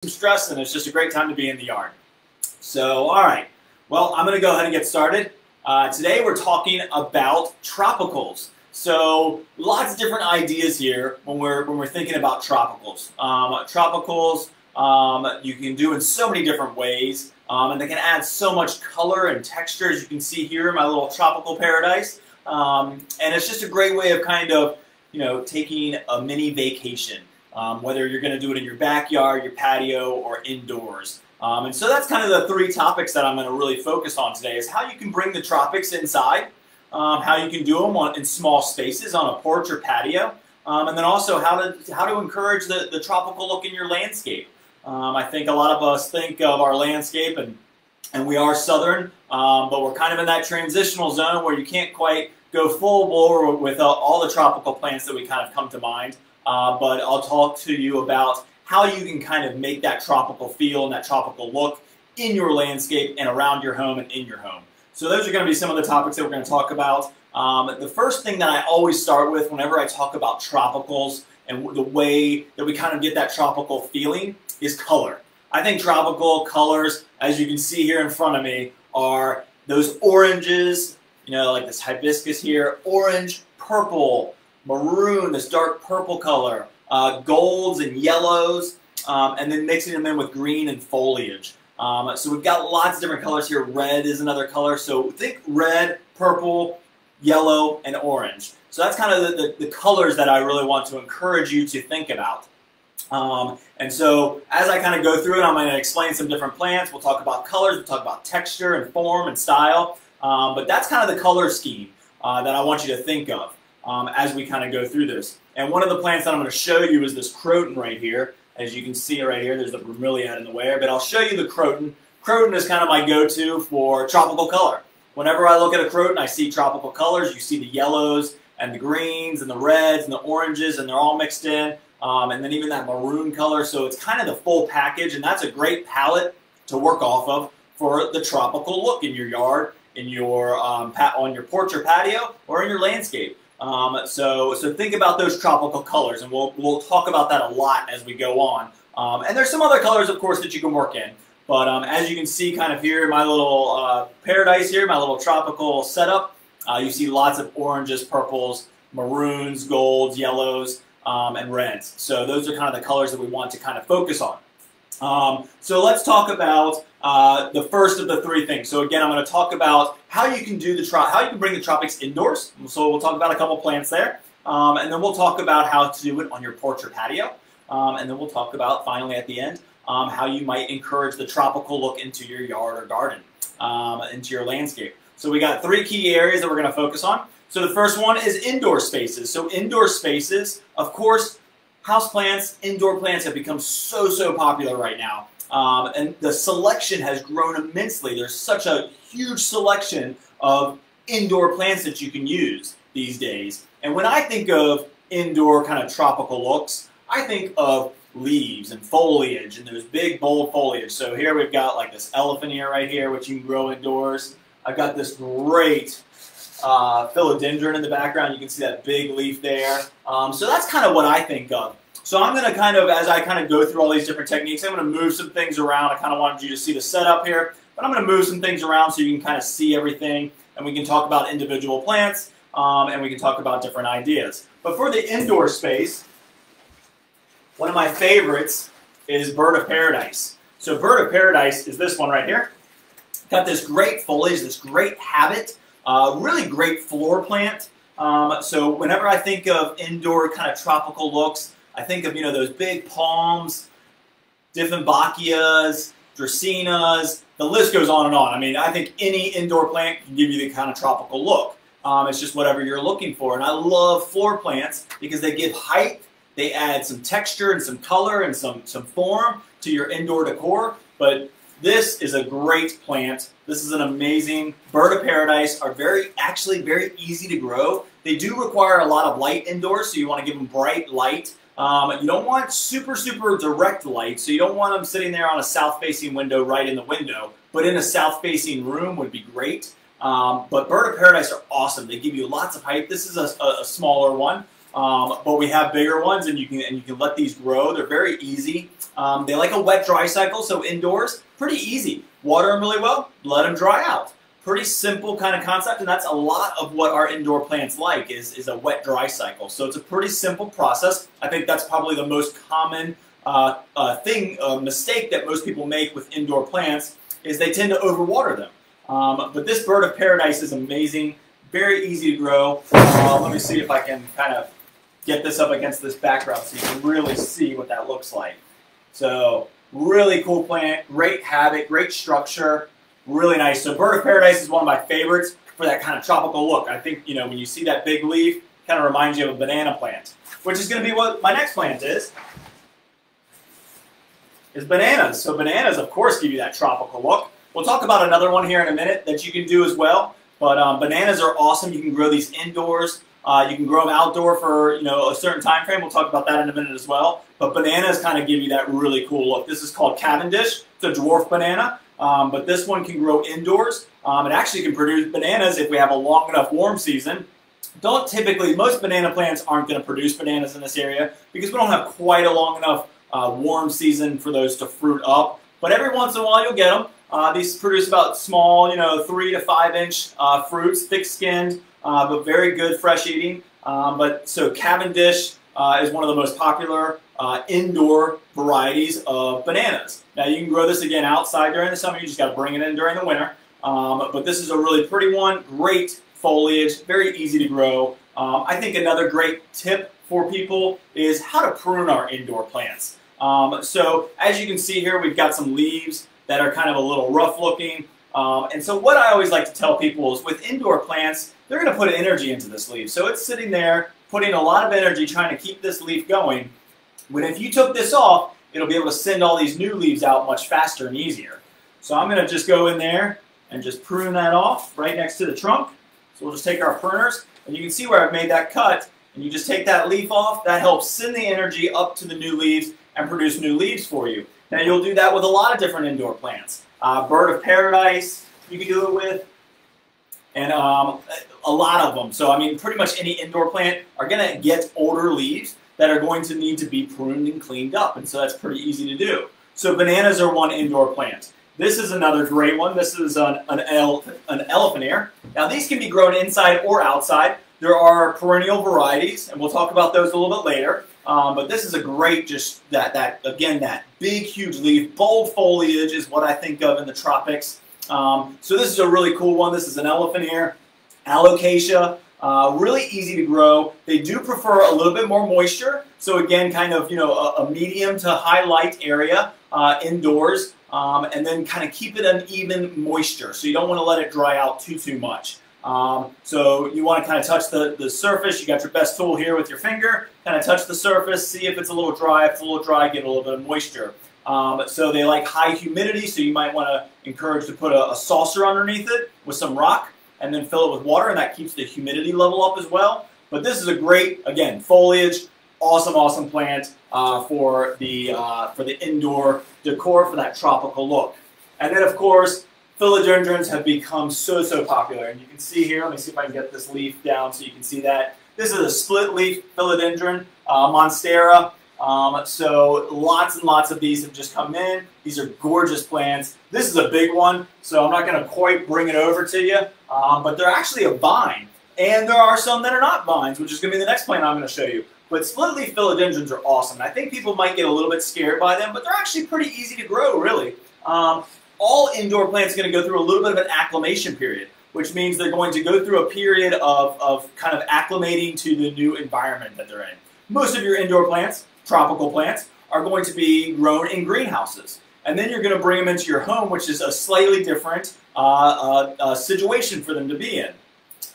some stress, and it's just a great time to be in the yard. So, all right. Well, I'm going to go ahead and get started. Today we're talking about tropicals. So, lots of different ideas here when we're thinking about tropicals. You can do in so many different ways, and they can add so much color and texture, as you can see here in my little tropical paradise. And it's just a great way of kind of, taking a mini vacation. Whether you're going to do it in your backyard, your patio, or indoors. And so that's kind of the three topics that I'm going to really focus on today, is how you can bring the tropics inside, how you can do them in small spaces on a porch or patio, and then also how to encourage the tropical look in your landscape. I think a lot of us think of our landscape, and we are southern, but we're kind of in that transitional zone where you can't quite go full bore with all the tropical plants that we kind of come to mind. But I'll talk to you about how you can kind of make that tropical feel and that tropical look in your landscape and around your home and in your home. So those are going to be some of the topics that we're going to talk about. The first thing that I always start with whenever I talk about tropicals and the way that we kind of get that tropical feeling is color. I think tropical colors, as you can see here in front of me, are those oranges, like this hibiscus here, orange, purple, maroon, this dark purple color, golds and yellows, and then mixing them in with green and foliage. So we've got lots of different colors here. Red is another color. So think red, purple, yellow, and orange. So that's kind of the colors that I really want to encourage you to think about. And so as I kind of go through it, I'm going to explain some different plants. We'll talk about colors, we'll talk about texture and form and style. But that's kind of the color scheme that I want you to think of. As we kind of go through this. And one of the plants that I'm going to show you is this Croton right here. As you can see right here, there's the Vermillion in the way, but I'll show you the Croton. Croton is kind of my go-to for tropical color. Whenever I look at a Croton, I see tropical colors. You see the yellows and the greens and the reds and the oranges, and they're all mixed in. And then even that maroon color. So it's kind of the full package, and that's a great palette to work off of for the tropical look in your yard, in your on your porch or patio, or in your landscape. So think about those tropical colors, and we'll talk about that a lot as we go on. And there's some other colors, of course, that you can work in. But as you can see kind of here in my little paradise here, my little tropical setup, you see lots of oranges, purples, maroons, golds, yellows, and reds. So those are kind of the colors that we want to kind of focus on. So let's talk about the first of the three things. So again, I'm going to talk about how you can do how you can bring the tropics indoors. So we'll talk about a couple plants there, and then we'll talk about how to do it on your porch or patio, and then we'll talk about finally at the end how you might encourage the tropical look into your yard or garden, into your landscape. So we got three key areas that we're going to focus on. So the first one is indoor spaces. So indoor spaces, of course. Houseplants, indoor plants have become so popular right now. And the selection has grown immensely. There's such a huge selection of indoor plants that you can use these days. And when I think of indoor kind of tropical looks, I think of leaves and foliage and those big bold foliage. So here we've got like this elephant ear right here, which you can grow indoors. I've got this great Philodendron in the background. You can see that big leaf there. So that's kind of what I think of. So I'm going to kind of, as I kind of go through all these different techniques, I'm going to move some things around. I kind of wanted you to see the setup here, but I'm going to move some things around so you can kind of see everything, and we can talk about individual plants, and we can talk about different ideas. But for the indoor space, one of my favorites is Bird of Paradise. So Bird of Paradise is this one right here. Got this great foliage, this great habit. Really great floor plant. So whenever I think of indoor kind of tropical looks, I think of those big palms, Dieffenbachias, Dracaenas. The list goes on and on. I mean, I think any indoor plant can give you the kind of tropical look. It's just whatever you're looking for. And I love floor plants because they give height, they add some texture and some color and some form to your indoor decor. But this is a great plant. This is an amazing Bird of Paradise. Are actually very easy to grow. They do require a lot of light indoors, so you want to give them bright light. You don't want super direct light, so you don't want them sitting there on a south-facing window right in the window. But in a south-facing room would be great. But Bird of Paradise are awesome. They give you lots of height. This is a smaller one. but we have bigger ones, and you can let these grow. They're very easy. They like a wet dry cycle, so indoors, pretty easy. Water them really well, let them dry out. Pretty simple kind of concept, and that's a lot of what our indoor plants like is a wet dry cycle. So it's a pretty simple process. I think that's probably the most common mistake that most people make with indoor plants is they tend to overwater them. But this bird of paradise is amazing, very easy to grow. Let me see if I can kind of get this up against this background so you can really see what that looks like. So really cool plant, great habit, great structure, really nice. So bird of paradise is one of my favorites for that kind of tropical look. I think, you know, when you see that big leaf, it kind of reminds you of a banana plant, which is going to be what my next plant is bananas. So bananas, of course, give you that tropical look. We'll talk about another one here in a minute that you can do as well. But bananas are awesome. You can grow these indoors. You can grow them outdoor for, you know, a certain time frame. We'll talk about that in a minute as well. But bananas kind of give you that really cool look. This is called Cavendish. It's a dwarf banana. But this one can grow indoors. It actually can produce bananas if we have a long enough warm season. Most banana plants aren't going to produce bananas in this area because we don't have quite a long enough warm season for those to fruit up. But every once in a while you'll get them. These produce about small, you know, 3 to 5 inch fruits, thick-skinned, but very good fresh eating. So Cavendish is one of the most popular indoor varieties of bananas. Now you can grow this again outside during the summer. You just got to bring it in during the winter. But this is a really pretty one. Great foliage, very easy to grow. I think another great tip for people is how to prune our indoor plants. So as you can see here, we've got some leaves that are kind of a little rough looking. And so what I always like to tell people is with indoor plants, they're going to put energy into this leaf. So it's sitting there putting a lot of energy trying to keep this leaf going. When if you took this off, it'll be able to send all these new leaves out much faster and easier. So I'm going to just go in there and just prune that off right next to the trunk. So we'll just take our pruners, and you can see where I've made that cut, and you just take that leaf off. That helps send the energy up to the new leaves and produce new leaves for you. Now you'll do that with a lot of different indoor plants. Bird of paradise you can do it with, and a lot of them. So I mean pretty much any indoor plant are going to get older leaves that are going to need to be pruned and cleaned up, and so that's pretty easy to do. So bananas are one indoor plant. This is another great one. This is an elephant ear. Now these can be grown inside or outside. There are perennial varieties, and we'll talk about those a little bit later. But this is a great, just that big, huge leaf, bold foliage is what I think of in the tropics. So this is a really cool one. This is an elephant ear, alocasia, really easy to grow. They do prefer a little bit more moisture. So again, kind of, you know, a medium to high light area indoors, and then kind of keep it an even moisture. So you don't want to let it dry out too much. So you want to kind of touch the surface. You got your best tool here with your finger. Kind of touch the surface, see if it's a little dry. If it's a little dry, give it a little bit of moisture. So they like high humidity, so you might want to encourage to put a saucer underneath it with some rock and then fill it with water, and that keeps the humidity level up as well. But this is a great, again, foliage, awesome plant for the indoor decor for that tropical look. And then, of course, philodendrons have become so popular, and you can see here, let me see if I can get this leaf down so you can see that. This is a split leaf philodendron, Monstera. So lots and lots of these have just come in. These are gorgeous plants. This is a big one, so I'm not going to quite bring it over to you, but they're actually a vine. And there are some that are not vines, which is going to be the next plant I'm going to show you. But split leaf philodendrons are awesome. And I think people might get a little bit scared by them, but they're actually pretty easy to grow, really. All indoor plants are going to go through a little bit of an acclimation period, which means they're going to go through a period of kind of acclimating to the new environment that they're in. Most of your indoor plants, tropical plants, are going to be grown in greenhouses. And then you're going to bring them into your home, which is a slightly different situation for them to be in.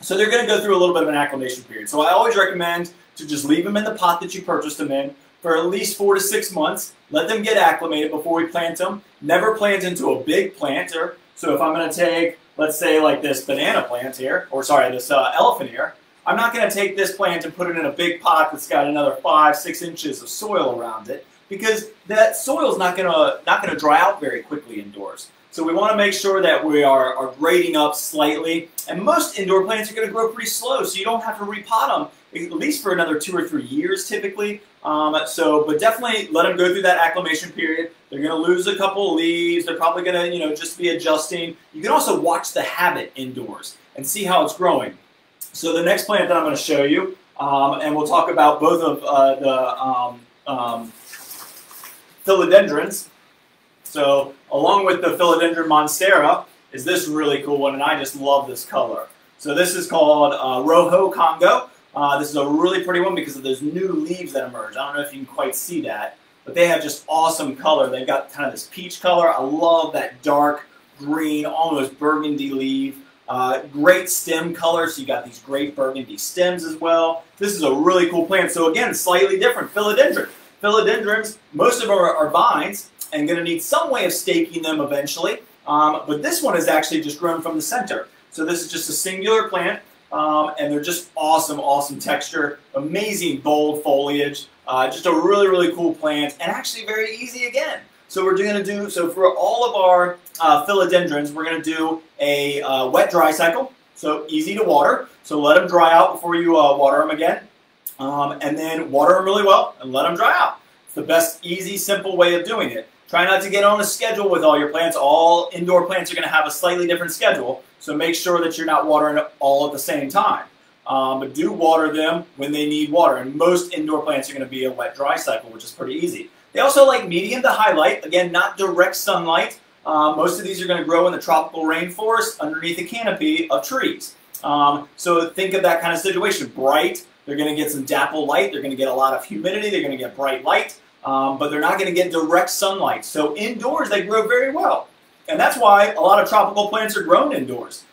So they're going to go through a little bit of an acclimation period. So I always recommend to just leave them in the pot that you purchased them in for at least 4 to 6 months. Let them get acclimated before we plant them. Never plant into a big planter. So if I'm going to take, let's say, like this banana plant here, or sorry, this elephant ear, I'm not going to take this plant and put it in a big pot that's got another 5-6 inches of soil around it, because that soil is not going to dry out very quickly indoors. So we want to make sure that we are grading up slightly. And most indoor plants are going to grow pretty slow, so you don't have to repot them at least for another 2 or 3 years typically. But definitely let them go through that acclimation period. They're going to lose a couple of leaves. They're probably going to, just be adjusting. You can also watch the habit indoors and see how it's growing. So the next plant that I'm going to show you, and we'll talk about both of the philodendrons. So along with the philodendron Monstera is this really cool one, and I just love this color. So this is called Rojo Congo. This is a really pretty one because of those new leaves that emerge. I don't know if you can quite see that, but they have just awesome color. They've got kind of this peach color. I love that dark green, almost burgundy leaf. Great stem color, so you got these great burgundy stems as well. This is a really cool plant. So again, slightly different. Philodendron. Philodendrons, most of them are vines and going to need some way of staking them eventually. But this one is actually just grown from the center. So this is just a singular plant, and they're just awesome, awesome texture, amazing bold foliage, just a really, really cool plant, and actually very easy again. So we're going to do, so for all of our philodendrons, we're going to do a wet-dry cycle, so easy to water. So let them dry out before you water them again, and then water them really well and let them dry out. It's the best, easy, simple way of doing it. Try not to get on a schedule with all your plants. All indoor plants are going to have a slightly different schedule, so make sure that you're not watering it all at the same time. But do water them when they need water, and most indoor plants are going to be a wet-dry cycle, which is pretty easy. They also like medium to high light, again, not direct sunlight. Most of these are going to grow in the tropical rainforest underneath a canopy of trees. So think of that kind of situation. Bright, they're going to get some dapple light, they're going to get a lot of humidity, they're going to get bright light. But they're not going to get direct sunlight. So indoors, they grow very well. And that's why a lot of tropical plants are grown indoors,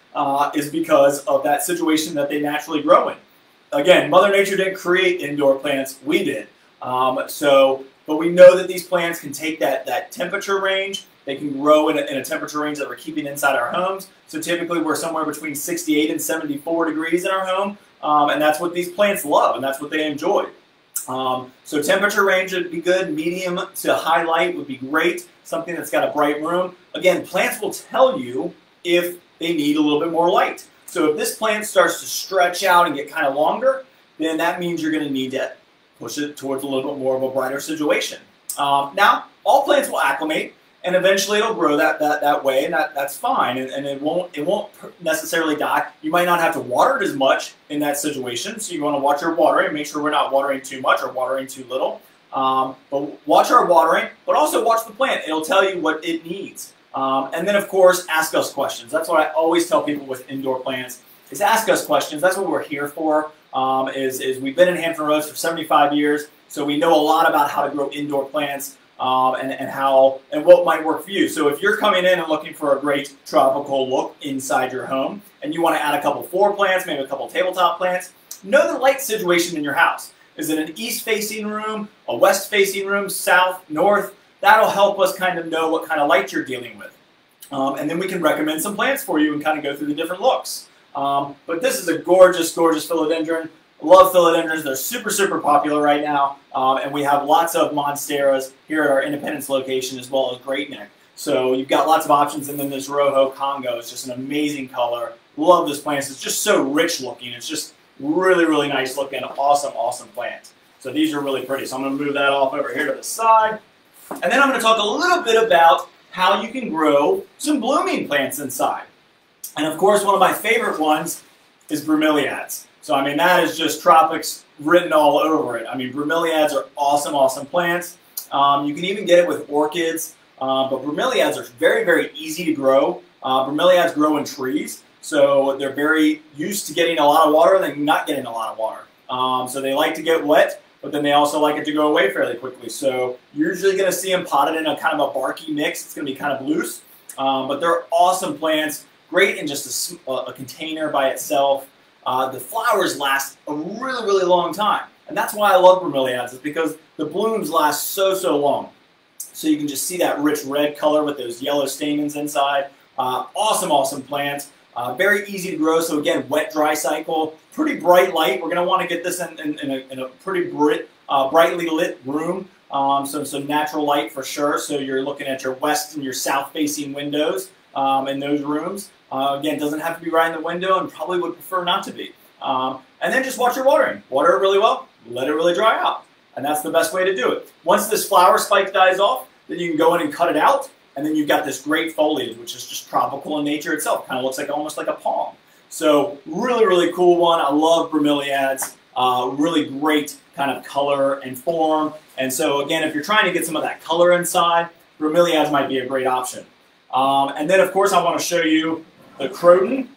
is because of that situation that they naturally grow in. Again, Mother Nature didn't create indoor plants, we did. But we know that these plants can take that temperature range. They can grow in a temperature range that we're keeping inside our homes. So typically, we're somewhere between 68 and 74 degrees in our home. And that's what these plants love, and that's what they enjoy. So temperature range would be good, medium to high light would be great, something that's got a bright room. Again, plants will tell you if they need a little bit more light. So if this plant starts to stretch out and get kind of longer, then that means you're going to need to push it towards a little bit more of a brighter situation. Now, all plants will acclimate, and eventually it'll grow that way, and that's fine, and it won't necessarily die. You might not have to water it as much in that situation, so you want to watch your watering and make sure we're not watering too much or watering too little. But watch our watering, but also watch the plant. It'll tell you what it needs. And then, of course, ask us questions. That's what I always tell people with indoor plants, is ask us questions. That's what we're here for, is we've been in Hampton Roads for 75 years, so we know a lot about how to grow indoor plants. And what might work for you. So if you're coming in and looking for a great tropical look inside your home, and you want to add a couple floor plants, maybe a couple tabletop plants, know the light situation in your house. Is it an east-facing room, a west-facing room, south, north? That'll help us kind of know what kind of light you're dealing with. And then we can recommend some plants for you and kind of go through the different looks. But this is a gorgeous, gorgeous philodendron. Love philodendrons. They're super, super popular right now. And we have lots of Monsteras here at our Independence location as well as Great Neck. So you've got lots of options. And then this Rojo Congo is just an amazing color. Love this plant. It's just so rich looking. It's just really, really nice looking. Awesome, awesome plant. So these are really pretty. So I'm going to move that off over here to the side. And then I'm going to talk a little bit about how you can grow some blooming plants inside. And of course, one of my favorite ones is bromeliads. So, I mean, that is just tropics written all over it. I mean, bromeliads are awesome, awesome plants. You can even get it with orchids, but bromeliads are very, very easy to grow. Bromeliads grow in trees, so they're very used to getting a lot of water than not getting a lot of water. So they like to get wet, but then they also like it to go away fairly quickly. So you're usually going to see them potted in a kind of a barky mix. It's going to be kind of loose, but they're awesome plants, great in just a container by itself. The flowers last a really, really long time. And that's why I love bromeliads, is because the blooms last so, so long. So you can just see that rich red color with those yellow stamens inside. Awesome, awesome plants. Very easy to grow. So again, wet, dry cycle. Pretty bright light. We're going to want to get this in a pretty brightly lit room. So natural light for sure. So you're looking at your west and your south facing windows in those rooms. Again, it doesn't have to be right in the window, and probably would prefer not to be. And then just watch your watering. Water it really well, let it really dry out. And that's the best way to do it. Once this flower spike dies off, then you can go in and cut it out, and then you've got this great foliage, which is just tropical in nature itself. Kind of looks like almost like a palm. So really, really cool one. I love bromeliads. Really great kind of color and form. And so again, if you're trying to get some of that color inside, bromeliads might be a great option. And then of course I want to show you the Croton.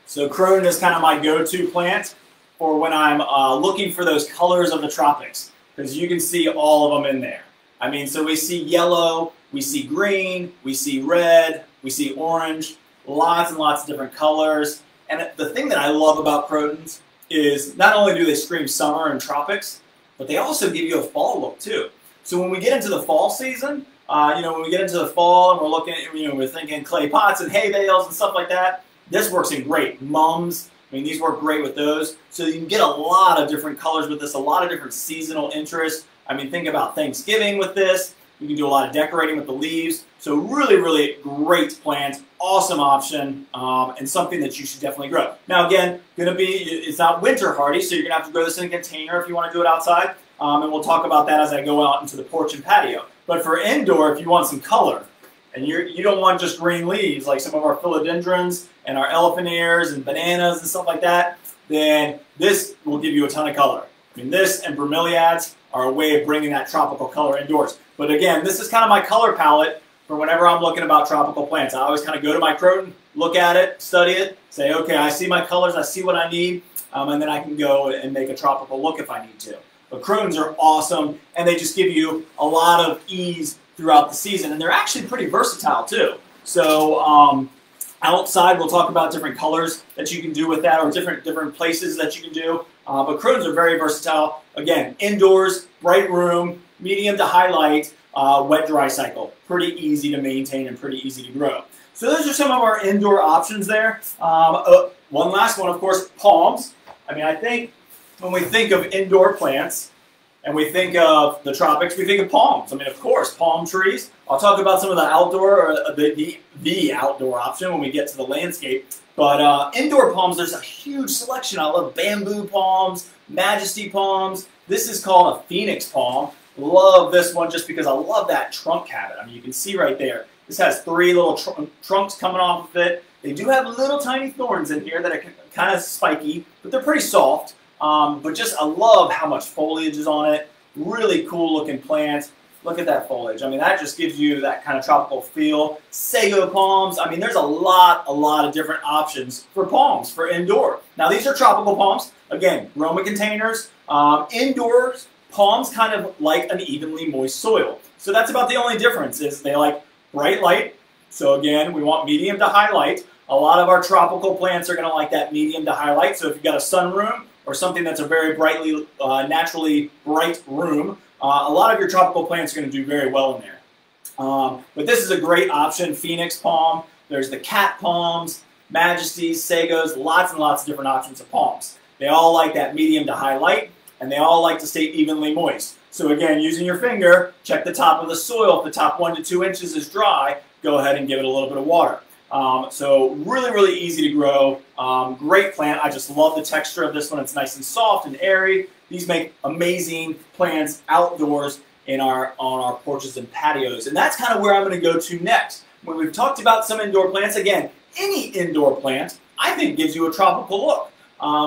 So Croton is kind of my go-to plant for when I'm looking for those colors of the tropics, because you can see all of them in there. I mean, so we see yellow, we see green, we see red, we see orange, lots and lots of different colors. And the thing that I love about Crotons is not only do they scream summer and tropics, but they also give you a fall look too. So when we get into the fall season, when we get into the fall and we're looking at, we're thinking clay pots and hay bales and stuff like that, this works in great. Mums, I mean, these work great with those. So you can get a lot of different colors with this, a lot of different seasonal interests. I mean, think about Thanksgiving with this. You can do a lot of decorating with the leaves. So really, really great plant, awesome option, and something that you should definitely grow. Now again, it's not winter hardy, so you're gonna have to grow this in a container if you want to do it outside. And we'll talk about that as I go out into the porch and patio. But for indoor, if you want some color, and you don't want just green leaves like some of our philodendrons and our elephant ears and bananas and stuff like that, then this will give you a ton of color. I mean, this and bromeliads are a way of bringing that tropical color indoors. But again, this is kind of my color palette for whenever I'm looking about tropical plants. I always kind of go to my Croton, look at it, study it, say, okay, I see my colors, I see what I need, and then I can go and make a tropical look if I need to. But Crotons are awesome, and they just give you a lot of ease throughout the season, and they're actually pretty versatile too. So outside, we'll talk about different colors that you can do with that, or different places that you can do. But Crotons are very versatile. Again, indoors, bright room, medium to high light, wet-dry cycle. Pretty easy to maintain and pretty easy to grow. So those are some of our indoor options there. One last one, of course, palms. I mean, I think when we think of indoor plants and we think of the tropics, we think of palms. I mean, of course, palm trees. I'll talk about some of the outdoor, or the outdoor option when we get to the landscape. But indoor palms, there's a huge selection. I love bamboo palms, Majesty Palms. This is called a Phoenix palm. Love this one just because I love that trunk habit. I mean, you can see right there. This has 3 little trunks coming off of it. They do have little tiny thorns in here that are kind of spiky, but they're pretty soft. But just I love how much foliage is on it. Really cool looking plant. Look at that foliage. I mean, that just gives you that kind of tropical feel. Sago palms. I mean, there's a lot of different options for palms for indoor. Now, these are tropical palms. Again, Roma containers. Indoors, palms kind of like an evenly moist soil. So that's about the only difference, is they like bright light. So again, we want medium to high light. A lot of our tropical plants are going to like that medium to high light. So if you've got a sunroom or something that's a very brightly, naturally bright room, a lot of your tropical plants are going to do very well in there. But this is a great option, Phoenix palm. There's the cat palms, Majesties, Sagos, lots and lots of different options of palms. They all like that medium to high light, and they all like to stay evenly moist. So again, using your finger, check the top of the soil. If the top 1 to 2 inches is dry, go ahead and give it a little bit of water. So really, really easy to grow. Great plant. I just love the texture of this one. It's nice and soft and airy. These make amazing plants outdoors on our porches and patios. And that's kind of where I'm going to go to next. When we've talked about some indoor plants, again, any indoor plant, I think, gives you a tropical look.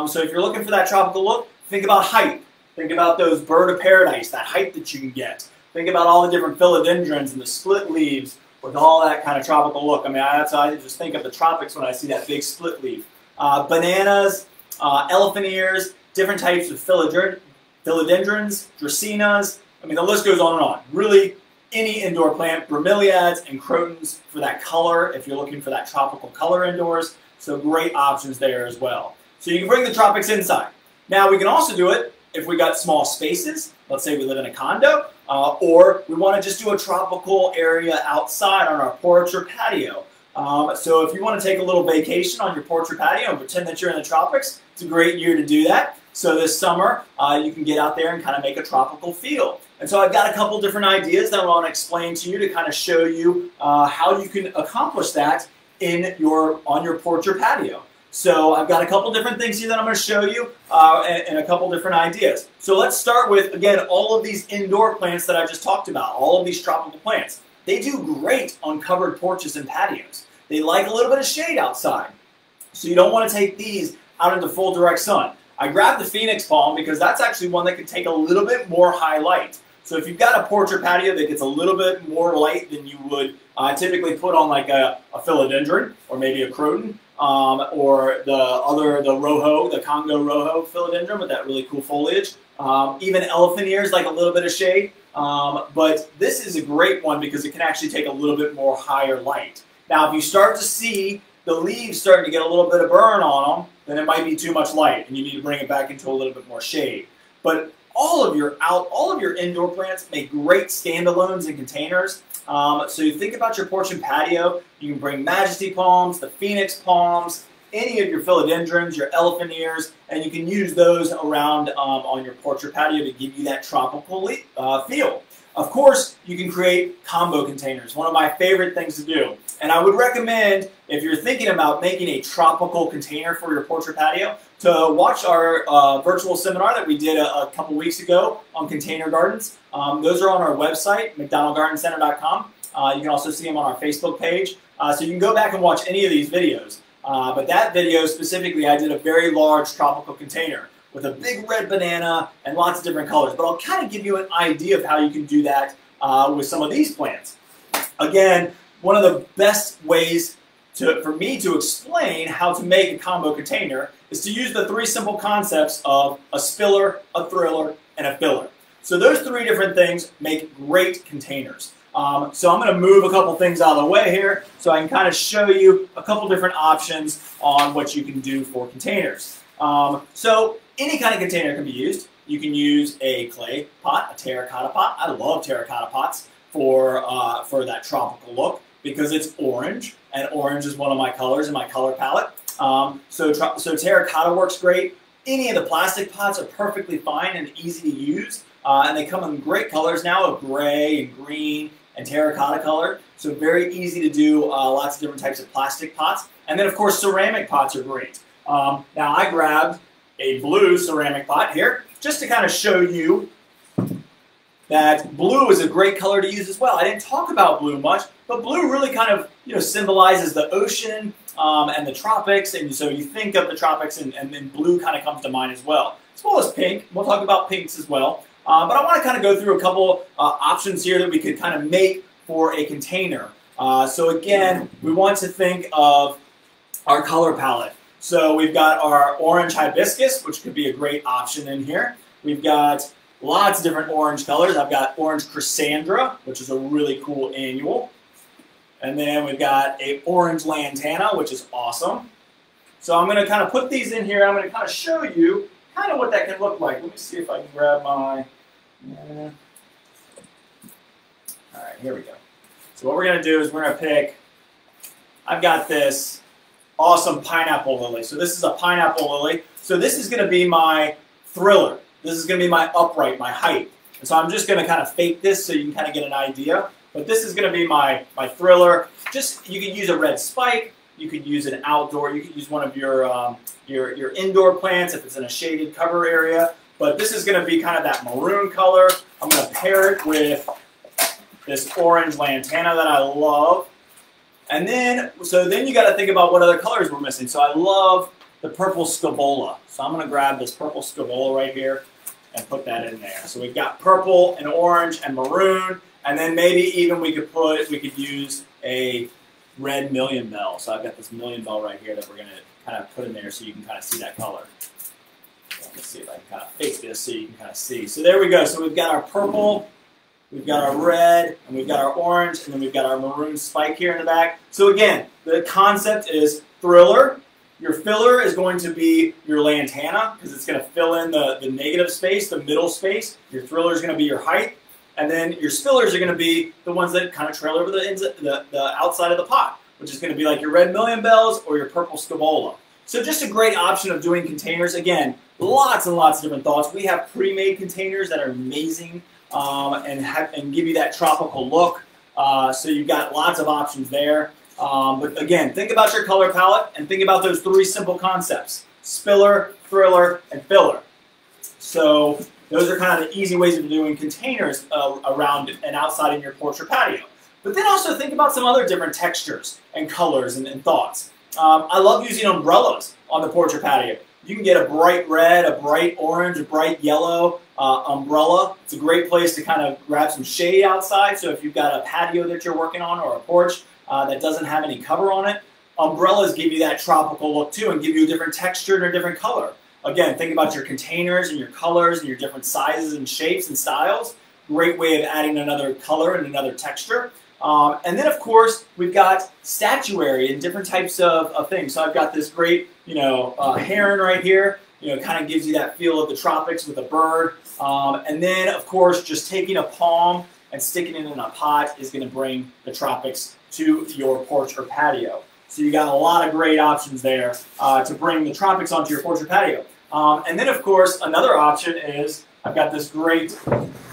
So if you're looking for that tropical look, think about height. Think about those bird of paradise, that height that you can get. Think about all the different philodendrons and the split leaves with all that kind of tropical look. I mean, I just think of the tropics when I see that big split leaf. Bananas, elephant ears, different types of philodendrons, dracaenas. I mean, the list goes on and on. Really, any indoor plant, bromeliads and Crotons for that color, if you're looking for that tropical color indoors. So great options there as well. So you can bring the tropics inside. Now, we can also do it if we got small spaces. Let's say we live in a condo, or we want to just do a tropical area outside on our porch or patio. So if you want to take a little vacation on your porch or patio and pretend that you're in the tropics, it's a great year to do that. So this summer, you can get out there and kind of make a tropical feel. And so I've got a couple different ideas that I want to explain to you to kind of show you how you can accomplish that on your porch or patio. So I've got a couple different things here that I'm going to show you and a couple different ideas. So let's start with, again, all of these indoor plants that I just talked about, all of these tropical plants. They do great on covered porches and patios. They like a little bit of shade outside. So you don't want to take these out into full direct sun. I grabbed the Phoenix palm because that's actually one that can take a little bit more high light. So if you've got a porch or patio that gets a little bit more light than you would typically put on like a philodendron or maybe a Croton or the Rojo, the Congo Rojo philodendron with that really cool foliage. Even elephant ears like a little bit of shade. But this is a great one because it can actually take a little bit more higher light. Now if you start to see the leaves starting to get a little bit of burn on them, then it might be too much light and you need to bring it back into a little bit more shade. But all of your indoor plants make great standalones in containers. So you think about your porch and patio, you can bring Majesty Palms, the Phoenix Palms, any of your philodendrons, your elephant ears, and you can use those around on your porch or patio to give you that tropical feel. Of course, you can create combo containers, one of my favorite things to do. And I would recommend, if you're thinking about making a tropical container for your porch or patio, to watch our virtual seminar that we did a couple weeks ago on container gardens. Those are on our website, mcdonaldgardencenter.com. You can also see them on our Facebook page. So you can go back and watch any of these videos. But that video specifically, I did a very large tropical container with a big red banana and lots of different colors. But I'll kind of give you an idea of how you can do that with some of these plants. Again, one of the best ways for me to explain how to make a combo container is to use the three simple concepts of a spiller, a thriller, and a filler. So those three different things make great containers. So I'm going to move a couple things out of the way here so I can kind of show you a couple different options on what you can do for containers. So any kind of container can be used. You can use a clay pot, a terracotta pot. I love terracotta pots for that tropical look because it's orange, and orange is one of my colors in my color palette. So terracotta works great. Any of the plastic pots are perfectly fine and easy to use. And they come in great colors now of gray and green and terracotta color. So very easy to do lots of different types of plastic pots. And then of course ceramic pots are great. Now I grabbed a blue ceramic pot here just to kind of show you that blue is a great color to use as well. I didn't talk about blue much, but blue really kind of symbolizes the ocean and the tropics, and so you think of the tropics and then blue kind of comes to mind as well as pink. We'll talk about pinks as well. But I want to kind of go through a couple options here that we could kind of make for a container. So again, we want to think of our color palette. So we've got our orange hibiscus, which could be a great option in here. We've got lots of different orange colors. I've got orange Chrysandra, which is a really cool annual. And then we've got a orange Lantana, which is awesome. So I'm going to kind of put these in here. I'm going to kind of show you kind of what that can look like. Let me see if I can grab my... All right, here we go. So what we're going to do is we're going to pick... I've got this awesome pineapple lily. So this is a pineapple lily. So this is going to be my thriller. This is going to be my upright, my height. And so I'm just going to kind of fake this so you can kind of get an idea. But this is going to be my thriller. You could use a red spike. You could use an outdoor. You could use one of your indoor plants if it's in a shaded cover area. But this is going to be kind of that maroon color. I'm going to pair it with this orange Lantana that I love. And then, then you got to think about what other colors we're missing. So I love the purple scavola. So I'm going to grab this purple scavola right here and put that in there. So we've got purple and orange and maroon, and then maybe even we could use a red million bell. So I've got this million bell right here that we're going to kind of put in there so you can kind of see that color. So let's see if I can kind of fake this so you can kind of see. So there we go. So we've got our purple, we've got our red, and we've got our orange, and then we've got our maroon spike here in the back. So again, the concept is thriller. Your filler is going to be your Lantana because it's going to fill in the negative space, the middle space. Your thriller is going to be your height. And then your spillers are going to be the ones that kind of trail over the outside of the pot, which is going to be like your red million bells or your purple scavola. So just a great option of doing containers. Again, lots and lots of different thoughts. We have pre-made containers that are amazing and give you that tropical look. So you've got lots of options there. But again, think about your color palette and think about those three simple concepts: spiller, thriller, and filler. So those are kind of the easy ways of doing containers around and outside in your porch or patio. But then also think about some other different textures and colors and thoughts. I love using umbrellas on the porch or patio. You can get a bright red, a bright orange, a bright yellow umbrella. It's a great place to kind of grab some shade outside. So if you've got a patio that you're working on or a porch that doesn't have any cover on it, umbrellas give you that tropical look too and give you a different texture and a different color. Again, think about your containers and your colors and your different sizes and shapes and styles. Great way of adding another color and another texture. And then, of course, we've got statuary and different types of things. So I've got this great, heron right here. Kind of gives you that feel of the tropics with a bird. And then, of course, just taking a palm and sticking it in a pot is going to bring the tropics to your porch or patio. So you got a lot of great options there to bring the tropics onto your porch or patio. And then, of course, another option is I've got this great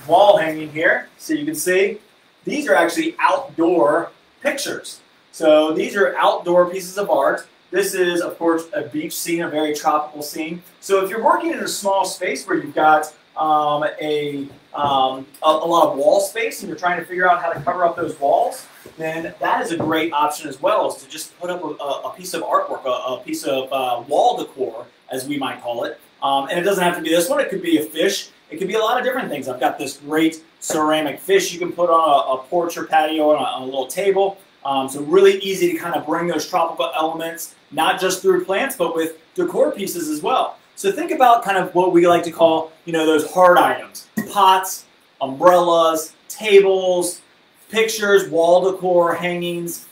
wall hanging here. So you can see these are actually outdoor pictures. So these are outdoor pieces of art. This is, of course, a beach scene, a very tropical scene. So if you're working in a small space where you've got a lot of wall space and you're trying to figure out how to cover up those walls, then that is a great option as well, is to just put up a piece of artwork, a piece of wall decor, as we might call it. And it doesn't have to be this one. It could be a fish. It could be a lot of different things. I've got this great ceramic fish you can put on a porch or patio on a little table. So really easy to kind of bring those tropical elements, not just through plants, but with decor pieces as well. So think about kind of what we like to call, those hard items: pots, umbrellas, tables, pictures, wall decor, hangings.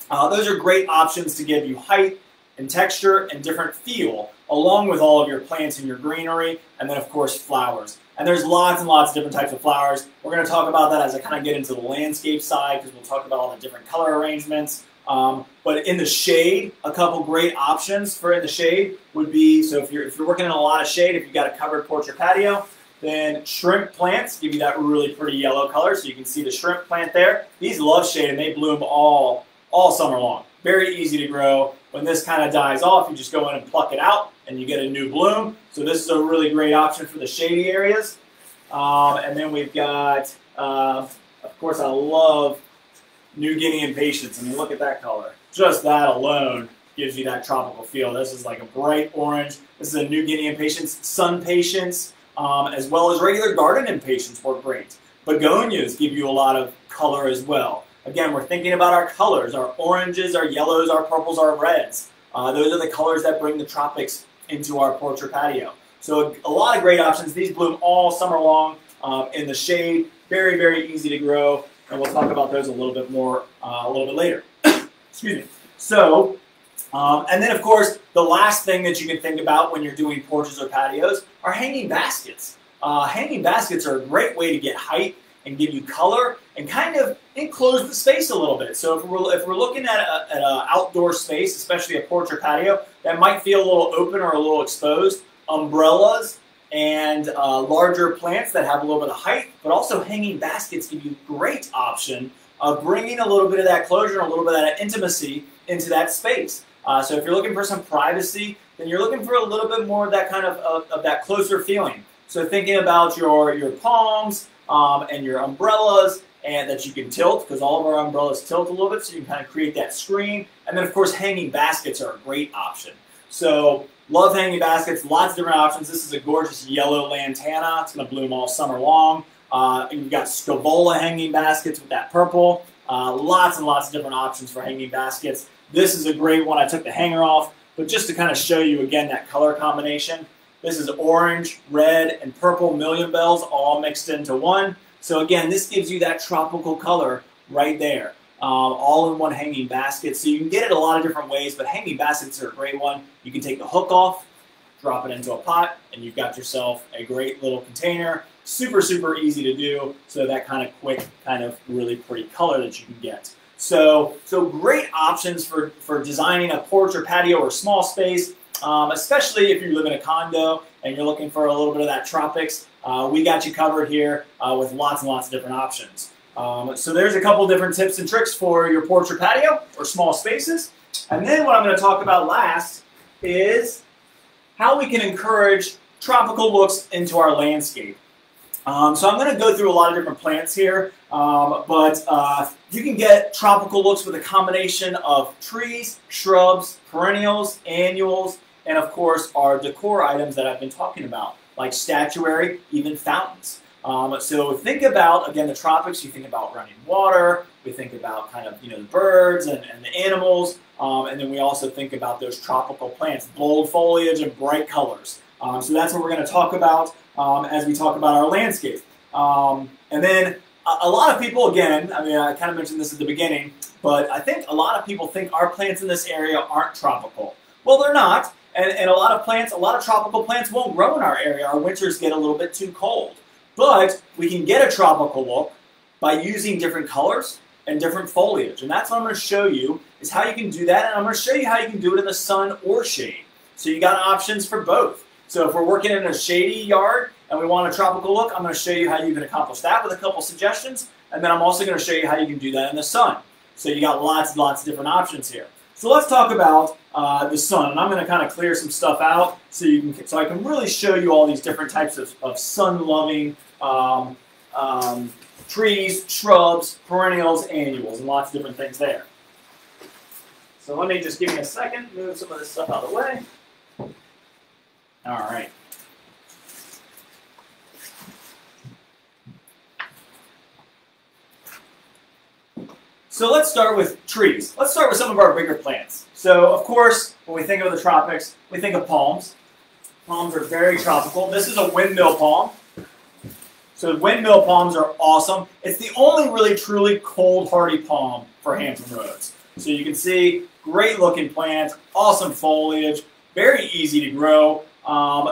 Those are great options to give you height and texture and different feel, along with all of your plants and your greenery, and then, of course, flowers. And there's lots and lots of different types of flowers. We're going to talk about that as I kind of get into the landscape side, because we'll talk about all the different color arrangements. But in the shade, a couple great options for in the shade would be, so if you're working in a lot of shade, if you've got a covered porch or patio, then shrimp plants give you that really pretty yellow color. So you can see the shrimp plant there. These love shade and they bloom all summer long. Very easy to grow. When this kind of dies off, you just go in and pluck it out and you get a new bloom. So this is a really great option for the shady areas. And then we've got, of course, I love New Guinea impatiens. I mean, look at that color. Just that alone gives you that tropical feel. This is like a bright orange. This is a New Guinea impatiens. Sun patience, as well as regular garden impatiens work great. Begonias give you a lot of color as well. Again, we're thinking about our colors, our oranges, our yellows, our purples, our reds. Those are the colors that bring the tropics into our porch or patio. So a lot of great options. These bloom all summer long in the shade. Very, very easy to grow. And we'll talk about those a little bit more a little bit later. Excuse me. So, and then of course, the last thing that you can think about when you're doing porches or patios are hanging baskets. Hanging baskets are a great way to get height and give you color and kind of enclose the space a little bit. So if we're looking at an outdoor space, especially a porch or patio, that might feel a little open or a little exposed, umbrellas and larger plants that have a little bit of height, but also hanging baskets give you a great option of bringing a little bit of that closure and a little bit of that intimacy into that space. So if you're looking for some privacy, then you're looking for a little bit more of that kind of that closer feeling. So thinking about your palms and your umbrellas, and that you can tilt, because all of our umbrellas tilt a little bit, so you can kind of create that screen. And then, of course, hanging baskets are a great option. So love hanging baskets, lots of different options. This is a gorgeous yellow lantana. It's going to bloom all summer long. You've got scavola hanging baskets with that purple. Lots and lots of different options for hanging baskets. This is a great one. I took the hanger off, but just to kind of show you again that color combination. This is orange, red, and purple million bells all mixed into one. So again, this gives you that tropical color right there, all in one hanging basket. So you can get it a lot of different ways, but hanging baskets are a great one. You can take the hook off, drop it into a pot, and you've got yourself a great little container. Super, super easy to do. So that kind of quick, kind of really pretty color that you can get. So great options for designing a porch or patio or small space, especially if you live in a condo and you're looking for a little bit of that tropics. We got you covered here with lots and lots of different options. So there's a couple different tips and tricks for your porch or patio or small spaces. And then what I'm going to talk about last is how we can encourage tropical looks into our landscape. So I'm going to go through a lot of different plants here, but you can get tropical looks with a combination of trees, shrubs, perennials, annuals, and of course our decor items that I've been talking about, like statuary, even fountains. So think about, again, the tropics. You think about running water. We think about kind of, the birds and the animals. And then we also think about those tropical plants, bold foliage and bright colors. So that's what we're going to talk about as we talk about our landscape. And then a lot of people, again, I kind of mentioned this at the beginning, but I think a lot of people think our plants in this area aren't tropical. Well, they're not. And a lot of tropical plants won't grow in our area. Our winters get a little bit too cold. But we can get a tropical look by using different colors and different foliage. And that's what I'm going to show you, is how you can do that. And I'm going to show you how you can do it in the sun or shade. So you got options for both. So if we're working in a shady yard and we want a tropical look, I'm going to show you how you can accomplish that with a couple suggestions. And then I'm also going to show you how you can do that in the sun. So you got lots and lots of different options here. So let's talk about the sun, and I'm going to kind of clear some stuff out so I can really show you all these different types of sun-loving trees, shrubs, perennials, annuals, and lots of different things there. So let me just give me a second, move some of this stuff out of the way. All right. So let's start with trees. Let's start with some of our bigger plants. So, of course, when we think of the tropics, we think of palms. Palms are very tropical. This is a windmill palm. So windmill palms are awesome. It's the only really truly cold hardy palm for Hampton Roads. So you can see, great looking plant, awesome foliage, very easy to grow.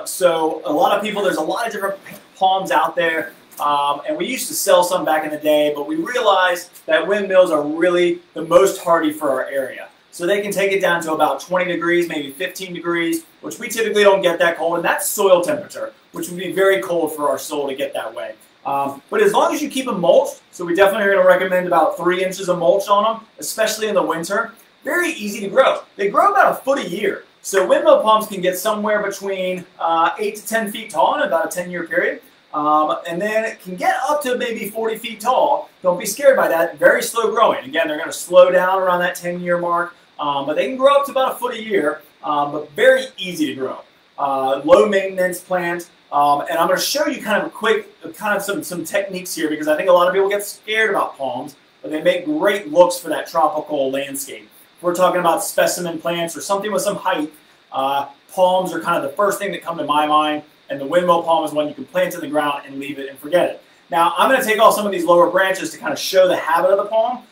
So a lot of people, there's a lot of different palms out there. And we used to sell some back in the day, but we realized that windmills are really the most hardy for our area. So they can take it down to about 20 degrees, maybe 15 degrees, which we typically don't get that cold, and that's soil temperature, which would be very cold for our soil to get that way. But as long as you keep them mulched, so we definitely are going to recommend about 3 inches of mulch on them, especially in the winter. Very easy to grow. They grow about 1 foot a year. So windmill palms can get somewhere between 8 to 10 feet tall in about a 10-year period. And then it can get up to maybe 40 feet tall. Don't be scared by that. Very slow growing. Again, they're going to slow down around that 10-year mark. But they can grow up to about 1 foot a year, but very easy to grow. Low maintenance plant. And I'm going to show you kind of some techniques here, because I think a lot of people get scared about palms, but they make great looks for that tropical landscape. If we're talking about specimen plants or something with some height, palms are kind of the first thing that come to my mind. And the windmill palm is one you can plant in the ground and leave it and forget it. Now, I'm going to take off some of these lower branches to kind of show the habit of the palm.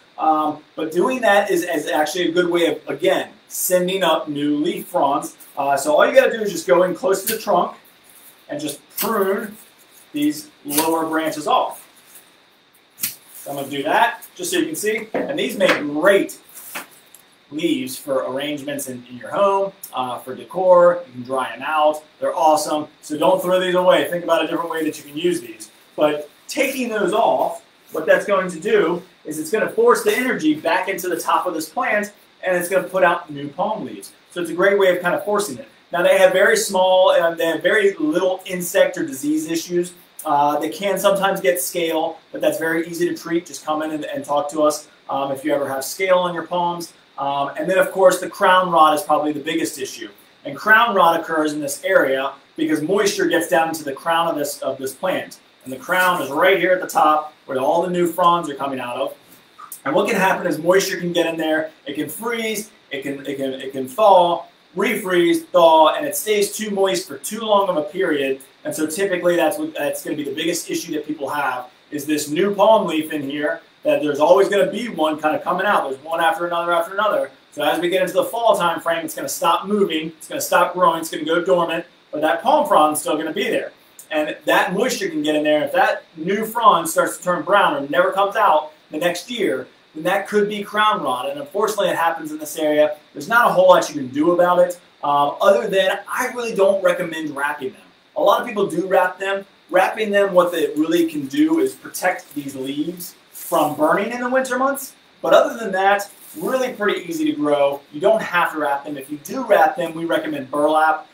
But doing that is actually a good way of, again, sending up new leaf fronds. So all you got to do is just go in close to the trunk and just prune these lower branches off. So I'm going to do that just so you can see. And these make great leaves for arrangements in your home, for decor. You can dry them out. They're awesome. So don't throw these away. Think about a different way that you can use these. But taking those off, what that's going to do is it's going to force the energy back into the top of this plant, and it's going to put out new palm leaves. So it's a great way of kind of forcing it. Now they have very small, they have very little insect or disease issues. They can sometimes get scale, but that's very easy to treat. Just come in and talk to us if you ever have scale on your palms. And then, of course, the crown rot is probably the biggest issue. And crown rot occurs in this area because moisture gets down into the crown of this plant. And the crown is right here at the top where all the new fronds are coming out of. And what can happen is moisture can get in there. It can freeze. It can thaw, refreeze, thaw, and it stays too moist for too long of a period. And so typically that's going to be the biggest issue that people have, is this new palm leaf in here, that there's always going to be one kind of coming out. There's one after another after another. So as we get into the fall time frame, it's going to stop moving, it's going to stop growing, it's going to go dormant, but that palm frond is still going to be there. And that moisture can get in there. If that new frond starts to turn brown or never comes out the next year, then that could be crown rot. And unfortunately, it happens in this area. There's not a whole lot you can do about it, other than I really don't recommend wrapping them. A lot of people do wrap them. Wrapping them, what they really can do is protect these leaves from burning in the winter months. But other than that, really pretty easy to grow. You don't have to wrap them. If you do wrap them, we recommend burlap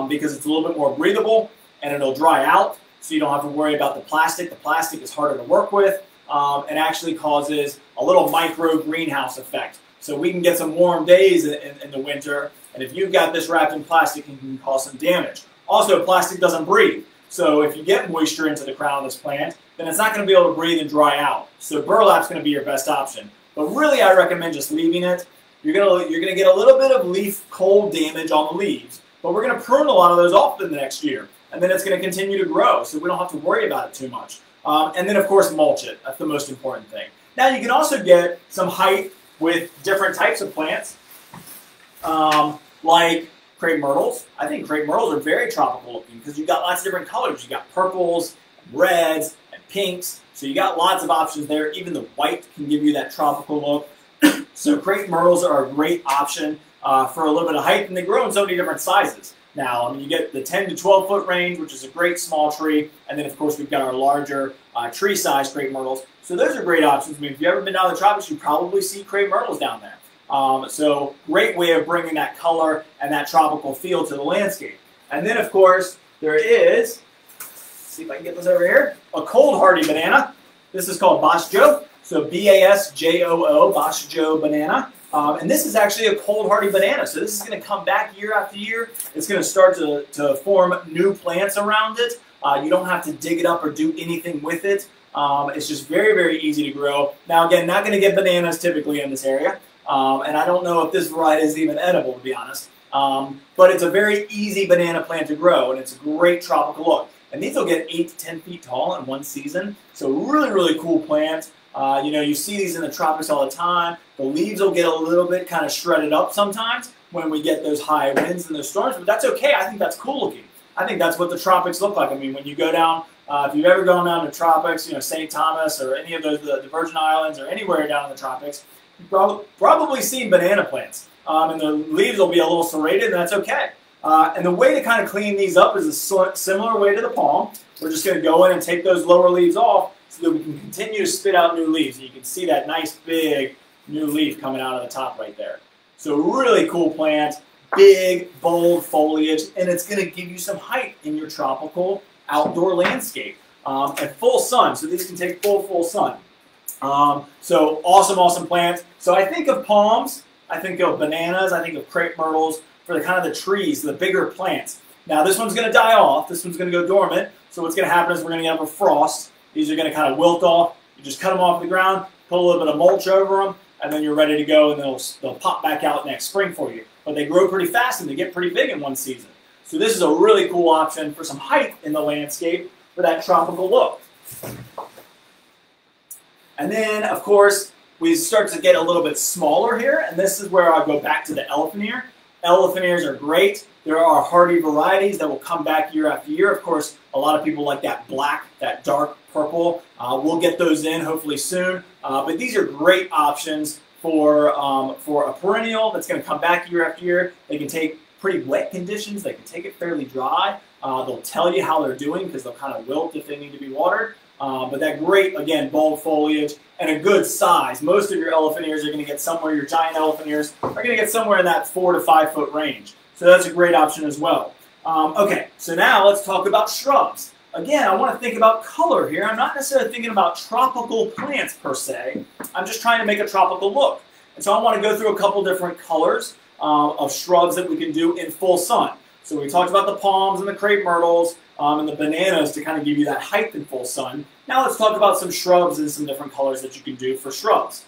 because it's a little bit more breathable and it'll dry out, so you don't have to worry about the plastic. The plastic is harder to work with and actually causes a little micro greenhouse effect. So we can get some warm days in the winter, and if you've got this wrapped in plastic, it can cause some damage. Also, plastic doesn't breathe. So if you get moisture into the crown of this plant, then it's not going to be able to breathe and dry out. So burlap's going to be your best option. But really, I recommend just leaving it. You're gonna get a little bit of leaf cold damage on the leaves, but we're going to prune a lot of those off in the next year. And then it's going to continue to grow, so we don't have to worry about it too much. And then, of course, mulch it. That's the most important thing. Now, you can also get some height with different types of plants, like Crape Myrtles. I think Crape Myrtles are very tropical looking because you've got lots of different colors. You've got purples, and reds, and pinks. So you got lots of options there. Even the white can give you that tropical look. So Crape Myrtles are a great option for a little bit of height, and they grow in so many different sizes. Now, I mean, you get the 10 to 12 foot range, which is a great small tree, and then of course we've got our larger tree size Crape Myrtles. So those are great options. I mean, if you've ever been down the tropics, you probably see Crape Myrtles down there. So great way of bringing that color and that tropical feel to the landscape. And then of course there is, let's see if I can get this over here, a cold hardy banana. This is called Basjo. So B-A-S-J-O-O, Basjo banana. And this is actually a cold hardy banana. So this is going to come back year after year. It's going to start to form new plants around it. You don't have to dig it up or do anything with it. It's just very, very easy to grow. Now again, not going to get bananas typically in this area. And I don't know if this variety is even edible, to be honest. But it's a very easy banana plant to grow, and it's a great tropical look. And these will get 8 to 10 feet tall in one season. So really, really cool plant. You know, you see these in the tropics all the time. The leaves will get a little bit kind of shredded up sometimes when we get those high winds and those storms, but that's okay. I think that's cool looking. I think that's what the tropics look like. I mean, when you go down, if you've ever gone down to tropics, you know, St. Thomas or any of those, the Virgin Islands or anywhere down in the tropics, you've probably seen banana plants. And the leaves will be a little serrated, and that's okay. And the way to kind of clean these up is a similar way to the palm. We're just going to go in and take those lower leaves off so that we can continue to spit out new leaves. And you can see that nice big new leaf coming out of the top right there. So really cool plant, big, bold foliage, and it's going to give you some height in your tropical outdoor landscape. At full sun, so these can take full sun. So awesome, awesome plants. So I think of palms, I think of bananas, I think of Crape Myrtles for the kind of the trees, the bigger plants. Now this one's going to die off, this one's going to go dormant, so what's going to happen is we're going to have a frost. These are going to kind of wilt off. You just cut them off the ground, put a little bit of mulch over them, and then you're ready to go, and they'll pop back out next spring for you. But they grow pretty fast and they get pretty big in one season. So this is a really cool option for some height in the landscape for that tropical look. And then, of course, we start to get a little bit smaller here, and this is where I go back to the elephant ear. Elephant ears are great. There are hardy varieties that will come back year after year. Of course, a lot of people like that black, that dark purple. We'll get those in hopefully soon. But these are great options for a perennial that's going to come back year after year. They can take pretty wet conditions. They can take it fairly dry. They'll tell you how they're doing because they'll kind of wilt if they need to be watered. But that great, again, bold foliage and a good size. Most of your elephant ears are going to get somewhere, your giant elephant ears are going to get somewhere in that 4 to 5 foot range. So that's a great option as well. Okay, so now let's talk about shrubs. Again, I want to think about color here. I'm not necessarily thinking about tropical plants per se. I'm just trying to make a tropical look. And so I want to go through a couple different colors of shrubs that we can do in full sun. So we talked about the palms and the Crape Myrtles and the bananas to kind of give you that height in full sun. Now let's talk about some shrubs and some different colors that you can do for shrubs.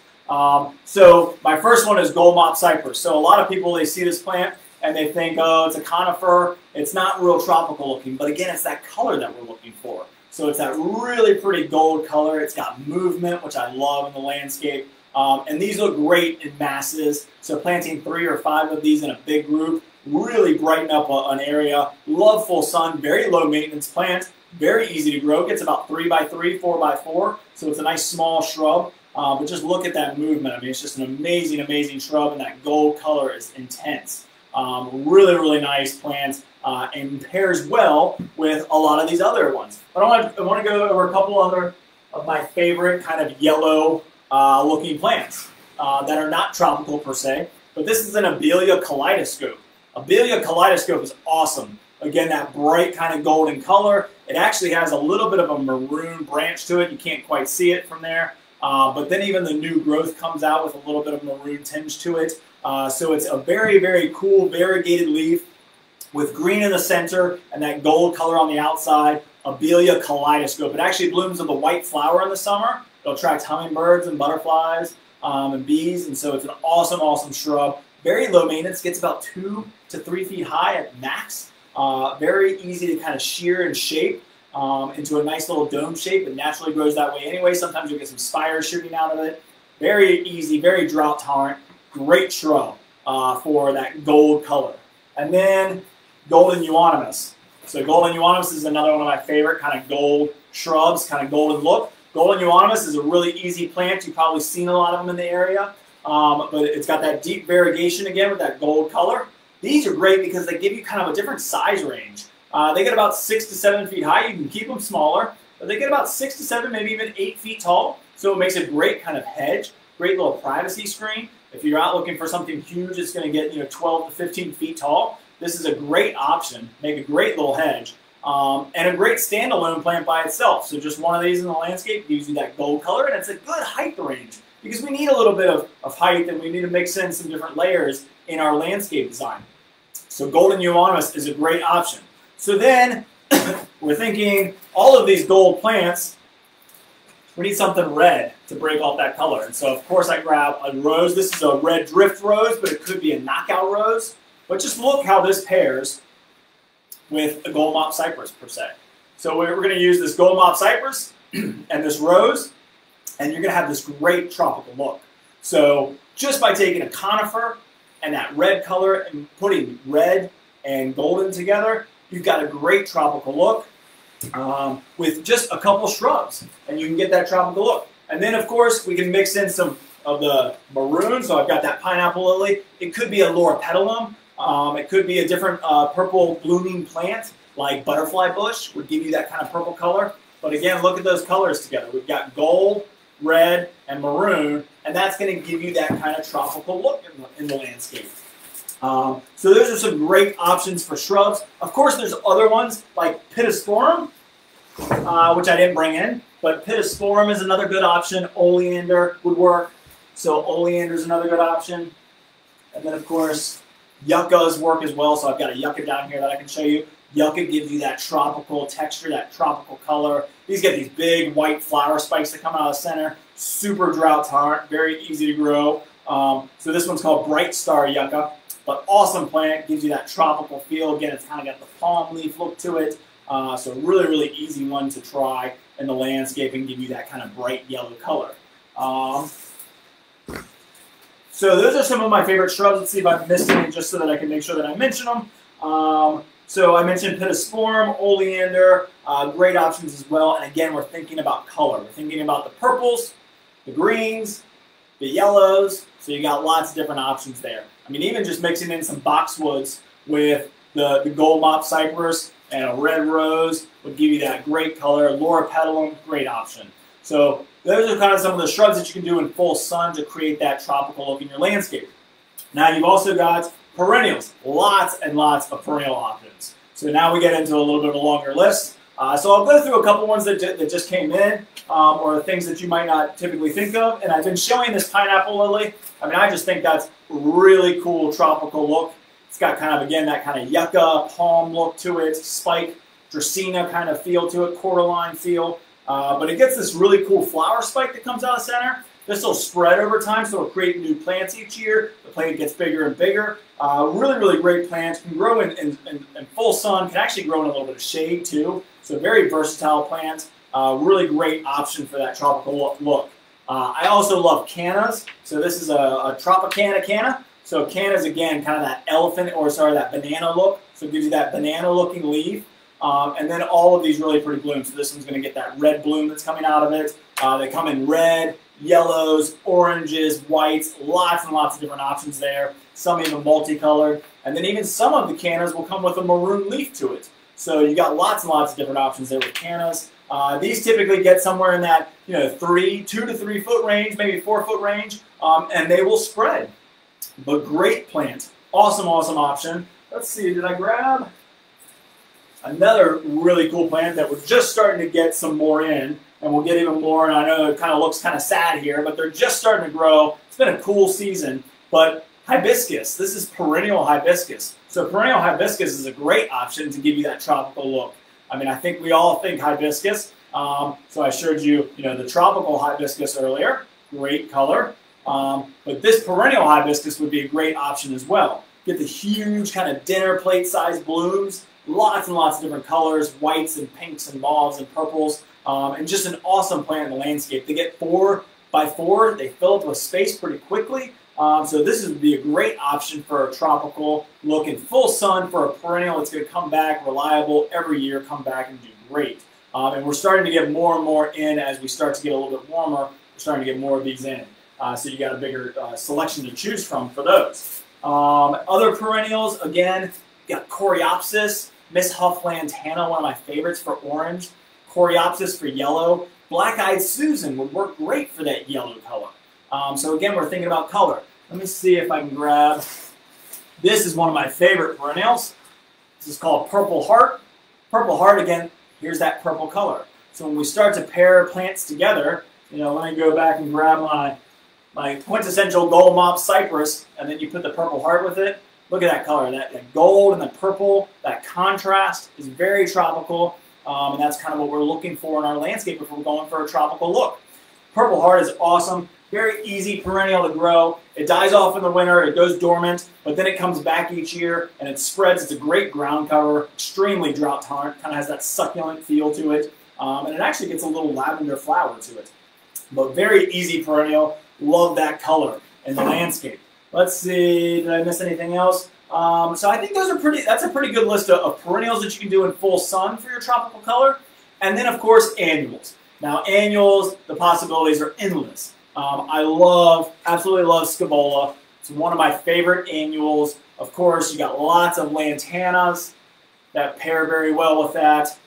So my first one is Goldbach Cypress. So a lot of people, they see this plant and they think, oh, it's a conifer. It's not real tropical looking, but again, it's that color that we're looking for. So it's that really pretty gold color. It's got movement, which I love in the landscape. And these look great in masses. So planting 3 or 5 of these in a big group really brighten up an area. Love full sun, very low maintenance plant, very easy to grow. Gets about 3 by 3, 4 by 4. So it's a nice small shrub. But just look at that movement. I mean, it's just an amazing, amazing shrub, and that gold color is intense. Really, really nice plant and pairs well with a lot of these other ones. But I want to go over a couple other of my favorite kind of yellow looking plants that are not tropical per se, but this is an Emelia Kaleidoscope. Emelia Kaleidoscope is awesome. Again, that bright kind of golden color. It actually has a little bit of a maroon branch to it. You can't quite see it from there. But then even the new growth comes out with a little bit of maroon tinge to it. So it's a very, very cool variegated leaf with green in the center and that gold color on the outside. Emelia Kaleidoscope. It actually blooms with a white flower in the summer. It attracts hummingbirds and butterflies and bees. And so it's an awesome, awesome shrub. Very low maintenance. Gets about 2 to 3 feet high at max. Very easy to kind of shear and shape into a nice little dome shape. It naturally grows that way anyway. Sometimes you'll get some spires shooting out of it. Very easy, very drought tolerant. Great shrub for that gold color. And then golden Euonymus. So golden Euonymus is another one of my favorite kind of gold shrubs, kind of golden look. Golden Euonymus is a really easy plant. You've probably seen a lot of them in the area. But it's got that deep variegation again with that gold color. These are great because they give you kind of a different size range. They get about 6 to 7 feet high. You can keep them smaller, but they get about 6 to 7, maybe even 8 feet tall. So it makes a great kind of hedge, great little privacy screen. If you're out looking for something huge, it's going to get 12 to 15 feet tall. This is a great option. Make a great little hedge. And a great standalone plant by itself. So just one of these in the landscape gives you that gold color, and it's a good height range because we need a little bit of height and we need to mix in some different layers in our landscape design. So golden Euonymus is a great option. So then we're thinking all of these gold plants, we need something red to break off that color. And so of course I grab a rose. This is a red drift rose, but it could be a knockout rose. But just look how this pairs with a Goldbach Cypress per se. So we're going to use this Goldbach Cypress and this rose, and you're going to have this great tropical look. So just by taking a conifer and that red color and putting red and golden together, you've got a great tropical look with just a couple shrubs, and you can get that tropical look. And then of course we can mix in some of the maroon. So I've got that pineapple lily. It could be a loropetalum. It could be a different purple blooming plant like butterfly bush would give you that kind of purple color. But again, look at those colors together. We've got gold, red, and maroon, and that's going to give you that kind of tropical look in the landscape. So those are some great options for shrubs. Of course, there's other ones like Pittosporum, which I didn't bring in, but Pittosporum is another good option. Oleander would work. So oleander is another good option. And then, of course, Yuccas work as well. So I've got a Yucca down here that I can show you. Yucca gives you that tropical texture, that tropical color. These get these big white flower spikes that come out of the center. Super drought tolerant, very easy to grow. So this one's called Bright Star Yucca, but awesome plant, gives you that tropical feel. Again, it's kind of got the palm leaf look to it. So really, really easy one to try in the landscape and give you that kind of bright yellow color. So those are some of my favorite shrubs. Let's see if I've missed any just so that I can make sure that I mention them. So I mentioned Pittosporum, oleander, great options as well. And again, we're thinking about color. We're thinking about the purples, the greens, the yellows. So you got lots of different options there. I mean, even just mixing in some boxwoods with the Goldbach Cypress and a red rose would give you that great color. Loropetalum, great option. So those are kind of some of the shrubs that you can do in full sun to create that tropical look in your landscape. Now you've also got perennials, lots and lots of perennial options. So now we get into a little bit of a longer list. So I'll go through a couple ones that just came in, or things that you might not typically think of. And I've been showing this pineapple lily. I mean, I just think that's really cool tropical look. It's got kind of, again, that kind of yucca palm look to it, spike, dracaena kind of feel to it, cordyline feel. But it gets this really cool flower spike that comes out of the center. This will spread over time, so it'll create new plants each year. The plant gets bigger and bigger. Really, really great plants. Can grow in full sun. Can actually grow in a little bit of shade too. So very versatile plant. Really great option for that tropical look. I also love cannas. So this is a Tropicana canna. So cannas, again, kind of that elephant, or sorry, that banana look. So it gives you that banana-looking leaf. And then all of these really pretty blooms. So this one's going to get that red bloom that's coming out of it. They come in red, yellows, oranges, whites, lots and lots of different options there. Some even multicolored. And then even some of the cannas will come with a maroon leaf to it. So you got lots and lots of different options there with cannas. These typically get somewhere in that 2 to 3 foot range, maybe 4 foot range, and they will spread. But great plant, awesome, awesome option. Let's see, did I grab another really cool plant that we're just starting to get some more in, and we'll get even more. And I know it kind of looks kind of sad here, but they're just starting to grow. It's been a cool season, but hibiscus. This is perennial hibiscus. So perennial hibiscus is a great option to give you that tropical look. I mean, I think we all think hibiscus. So I showed you, the tropical hibiscus earlier. Great color. But this perennial hibiscus would be a great option as well. Get the huge kind of dinner plate sized blooms. Lots and lots of different colors, whites and pinks and mauves and purples. And just an awesome plant in the landscape. They get 4 by 4. They fill up with space pretty quickly. So this would be a great option for a tropical look in full sun for a perennial that's going to come back reliable every year, come back and do great. And we're starting to get more and more in as we start to get a little bit warmer. We're starting to get more of these in. So you got a bigger selection to choose from for those. Other perennials, again, you got Coreopsis, Miss Hough Lantana, one of my favorites for orange. Coreopsis for yellow. Black-eyed Susan would work great for that yellow color. So again, we're thinking about color. Let me see if I can grab, this is one of my favorite perennials. This is called Purple Heart. Purple Heart, again, here's that purple color. So when we start to pair plants together, let me go back and grab my quintessential Goldbach Cypress, and then you put the Purple Heart with it. Look at that color, that gold and the purple, that contrast is very tropical, and that's kind of what we're looking for in our landscape if we're going for a tropical look. Purple Heart is awesome. Very easy perennial to grow. It dies off in the winter, it goes dormant, but then it comes back each year and it spreads. It's a great ground cover, extremely drought tolerant, kind of has that succulent feel to it, and it actually gets a little lavender flower to it. But very easy perennial. Love that color in the landscape. Let's see, did I miss anything else? So I think that's a pretty good list of perennials that you can do in full sun for your tropical color. And then of course annuals. Now annuals, the possibilities are endless. I absolutely love Scabola. It's one of my favorite annuals. Of course, you got lots of Lantanas that pair very well with that.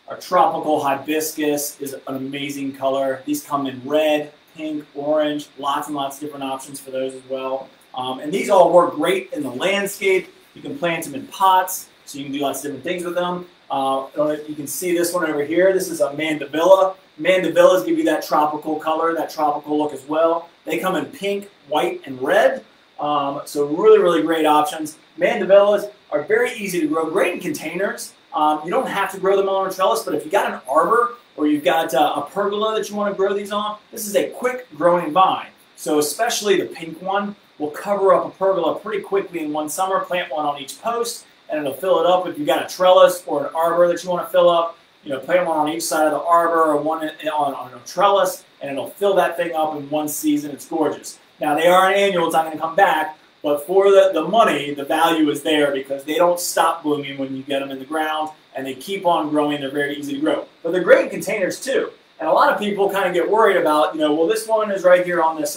Our tropical hibiscus is an amazing color. These come in red, pink, orange, lots and lots of different options for those as well. And these all work great in the landscape. You can plant them in pots, so you can do lots of different things with them. You can see this one over here. This is a Mandevilla. Mandevillas give you that tropical color, that tropical look as well. They come in pink, white, and red. So really, really great options. Mandevillas are very easy to grow, great in containers. You don't have to grow them on a trellis, but if you got an arbor or you've got a pergola that you want to grow these on, this is a quick growing vine. So especially the pink one will cover up a pergola pretty quickly in one summer. Plant one on each post and it'll fill it up. If you've got a trellis or an arbor that you want to fill up, plant one on each side of the arbor or one on a trellis, and it'll fill that thing up in one season. It's gorgeous. Now, they are an annual. It's not going to come back, but for the money, the value is there because they don't stop blooming when you get them in the ground, and they keep on growing. They're very easy to grow. But they're great in containers, too. And a lot of people kind of get worried about, well, this one is right here on this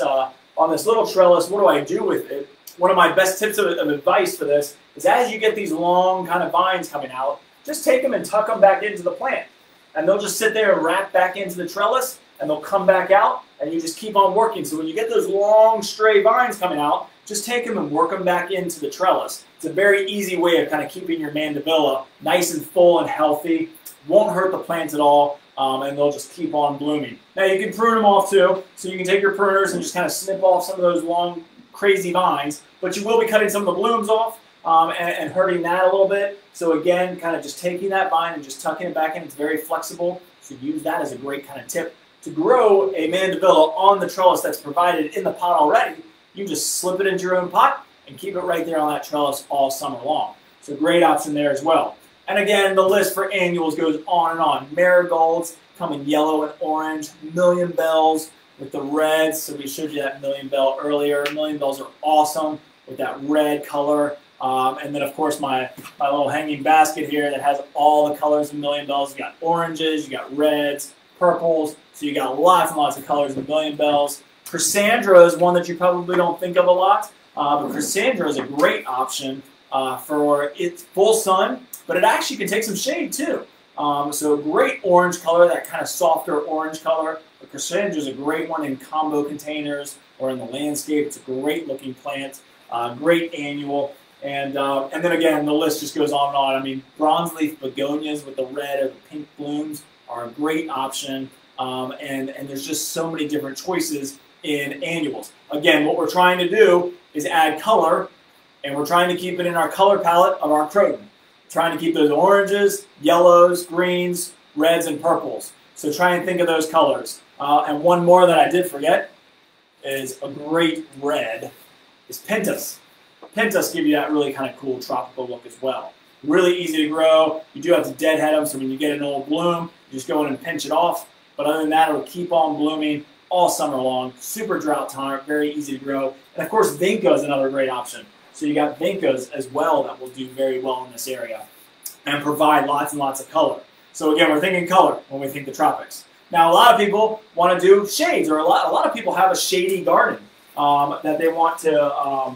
little trellis. What do I do with it? One of my best tips of advice for this is as you get these long kind of vines coming out, just take them and tuck them back into the plant. And they'll just sit there and wrap back into the trellis, and they'll come back out, and you just keep on working. So when you get those long, stray vines coming out, just take them and work them back into the trellis. It's a very easy way of kind of keeping your Mandevilla nice and full and healthy. Won't hurt the plants at all, and they'll just keep on blooming. Now you can prune them off too, so you can take your pruners and just kind of snip off some of those long, crazy vines, but you will be cutting some of the blooms off and hurting that a little bit. So again, kind of just taking that vine and just tucking it back in. It's very flexible, so use that as a great kind of tip. To grow a Mandevilla on the trellis that's provided in the pot already, you just slip it into your own pot and keep it right there on that trellis all summer long. So great option there as well. And again, the list for annuals goes on and on. Marigolds come in yellow and orange. Million bells with the reds. So we showed you that million bell earlier. Million bells are awesome with that red color. And then, of course, my little hanging basket here that has all the colors of million bells. You got oranges, you got reds, purples. So you got lots and lots of colors of million bells. Chrysandra is one that you probably don't think of a lot. But Chrysandra is a great option for its full sun, but it actually can take some shade too. So great orange color, that kind of softer orange color. The Cassandra is a great one in combo containers or in the landscape. It's a great looking plant, great annual. And then again, the list just goes on and on. I mean, bronze leaf begonias with the red or the pink blooms are a great option. And there's just so many different choices in annuals. Again, what we're trying to do is add color, and we're trying to keep it in our color palette of our Croton. Trying to keep those oranges, yellows, greens, reds, and purples. So try and think of those colors. And one more that I did forget is a great red is Pentas. Pentas give you that really kind of cool tropical look as well. Really easy to grow. You do have to deadhead them, so when you get an old bloom, you just go in and pinch it off. But other than that, it'll keep on blooming all summer long. Super drought tolerant, very easy to grow. And of course, Vinca is another great option. So you got Vincas as well that will do very well in this area and provide lots and lots of color. So again, we're thinking color when we think the tropics. Now, a lot of people want to do shades, or a lot of people have a shady garden that they want to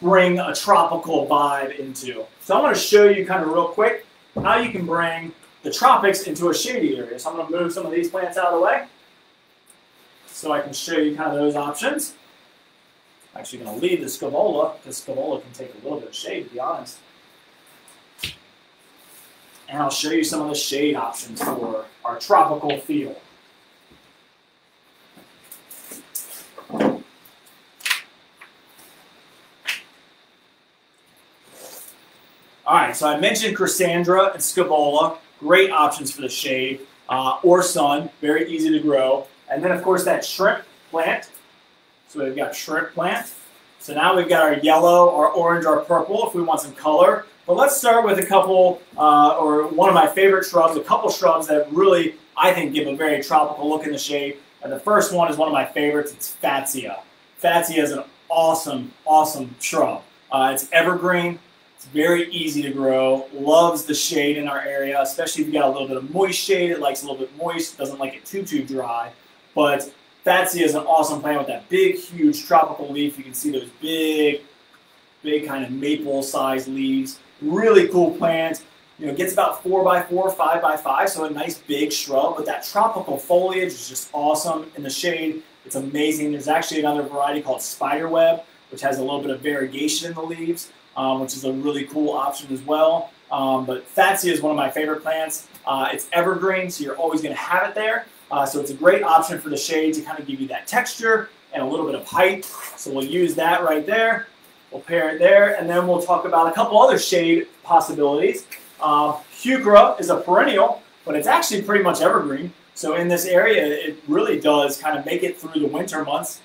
bring a tropical vibe into. So I'm going to show you kind of real quick how you can bring the tropics into a shady area. So I'm going to move some of these plants out of the way so I can show you kind of those options. I'm actually going to leave the Scavola, because Scavola can take a little bit of shade, to be honest. And I'll show you some of the shade options for our tropical feel. All right, so I mentioned Cassandra and Scavola, great options for the shade, or sun, very easy to grow. And then, of course, that shrimp plant. So we've got shrimp plant. So now we've got our yellow, our orange, our purple, if we want some color. But let's start with a couple, or one of my favorite shrubs, a couple shrubs that really, I think, give a very tropical look in the shade. And the first one is one of my favorites. It's Fatsia. Fatsia is an awesome, awesome shrub. It's evergreen. It's very easy to grow. Loves the shade in our area, especially if you got a little bit of moist shade. It likes a little bit moist. Doesn't like it too dry. But Fatsia is an awesome plant with that big, huge tropical leaf. You can see those big kind of maple-sized leaves. Really cool plant. You know, it gets about 4x4, 5x5, so a nice big shrub. But that tropical foliage is just awesome in the shade. It's amazing. There's actually another variety called Spiderweb, which has a little bit of variegation in the leaves, which is a really cool option as well. But Fatsia is one of my favorite plants. It's evergreen, so you're always going to have it there. So it's a great option for the shade to kind of give you that texture and a little bit of height. So we'll use that right there. We'll pair it there, and then we'll talk about a couple other shade possibilities. Heuchera is a perennial, but it's actually pretty much evergreen. So in this area, it really does kind of make it through the winter months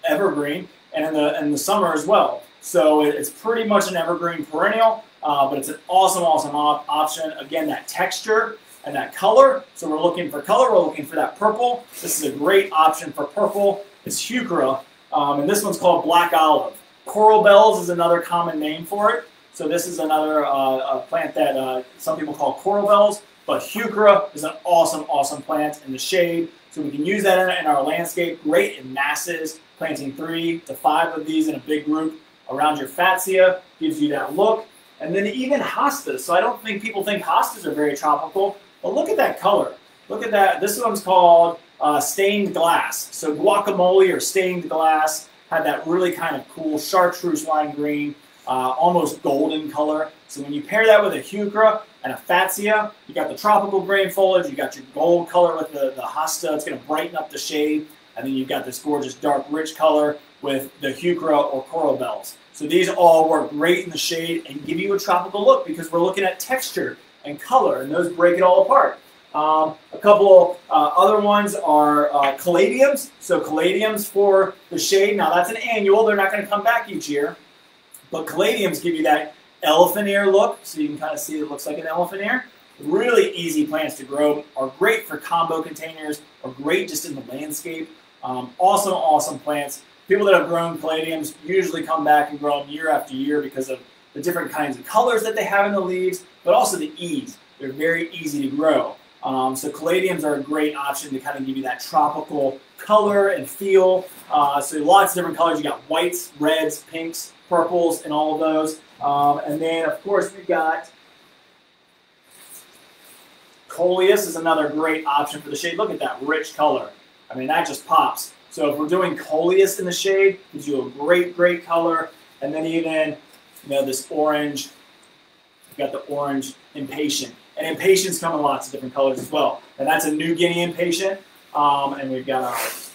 evergreen, and in the summer as well. So it's pretty much an evergreen perennial, but it's an awesome, awesome option. Again, that texture and that color. So we're looking for color. We're looking for that purple. This is a great option for purple. It's Heuchera, and this one's called Black Olive. Coral bells is another common name for it. So this is another plant that some people call coral bells, but Heuchera is an awesome, awesome plant in the shade. So we can use that in our landscape. Great in masses, planting 3 to 5 of these in a big group around your Fatsia. Gives you that look. And then even hostas. So I don't think people think hostas are very tropical, but look at that color. Look at that. This one's called stained glass. So guacamole or stained glass have that really kind of cool chartreuse lime green, almost golden color. So when you pair that with a Heuchera and a Fatsia, you got the tropical green foliage, you got your gold color with the hosta. It's going to brighten up the shade. And then you've got this gorgeous dark rich color with the Heuchera or coral bells. So these all work great in the shade and give you a tropical look because we're looking at texture and color, and those break it all apart. A couple other ones are caladiums. So caladiums for the shade. Now that's an annual. They're not going to come back each year. But caladiums give you that elephant ear look. So you can kind of see it looks like an elephant ear. Really easy plants to grow. Are great for combo containers. Are great just in the landscape. Awesome, awesome plants. People that have grown caladiums usually come back and grow them year after year because of the different kinds of colors that they have in the leaves, but also the ease. They're very easy to grow. So caladiums are a great option to kind of give you that tropical color and feel. So lots of different colors. You got whites, reds, pinks, purples, and all of those. And then, of course, we've got Coleus is another great option for the shade. Look at that rich color. I mean, that just pops. So if we're doing Coleus in the shade, gives you a great, great color. And then even, this orange, you've got the orange Impatient. And Impatiens come in lots of different colors as well. And that's a New Guinea Impatient. And we've got ours.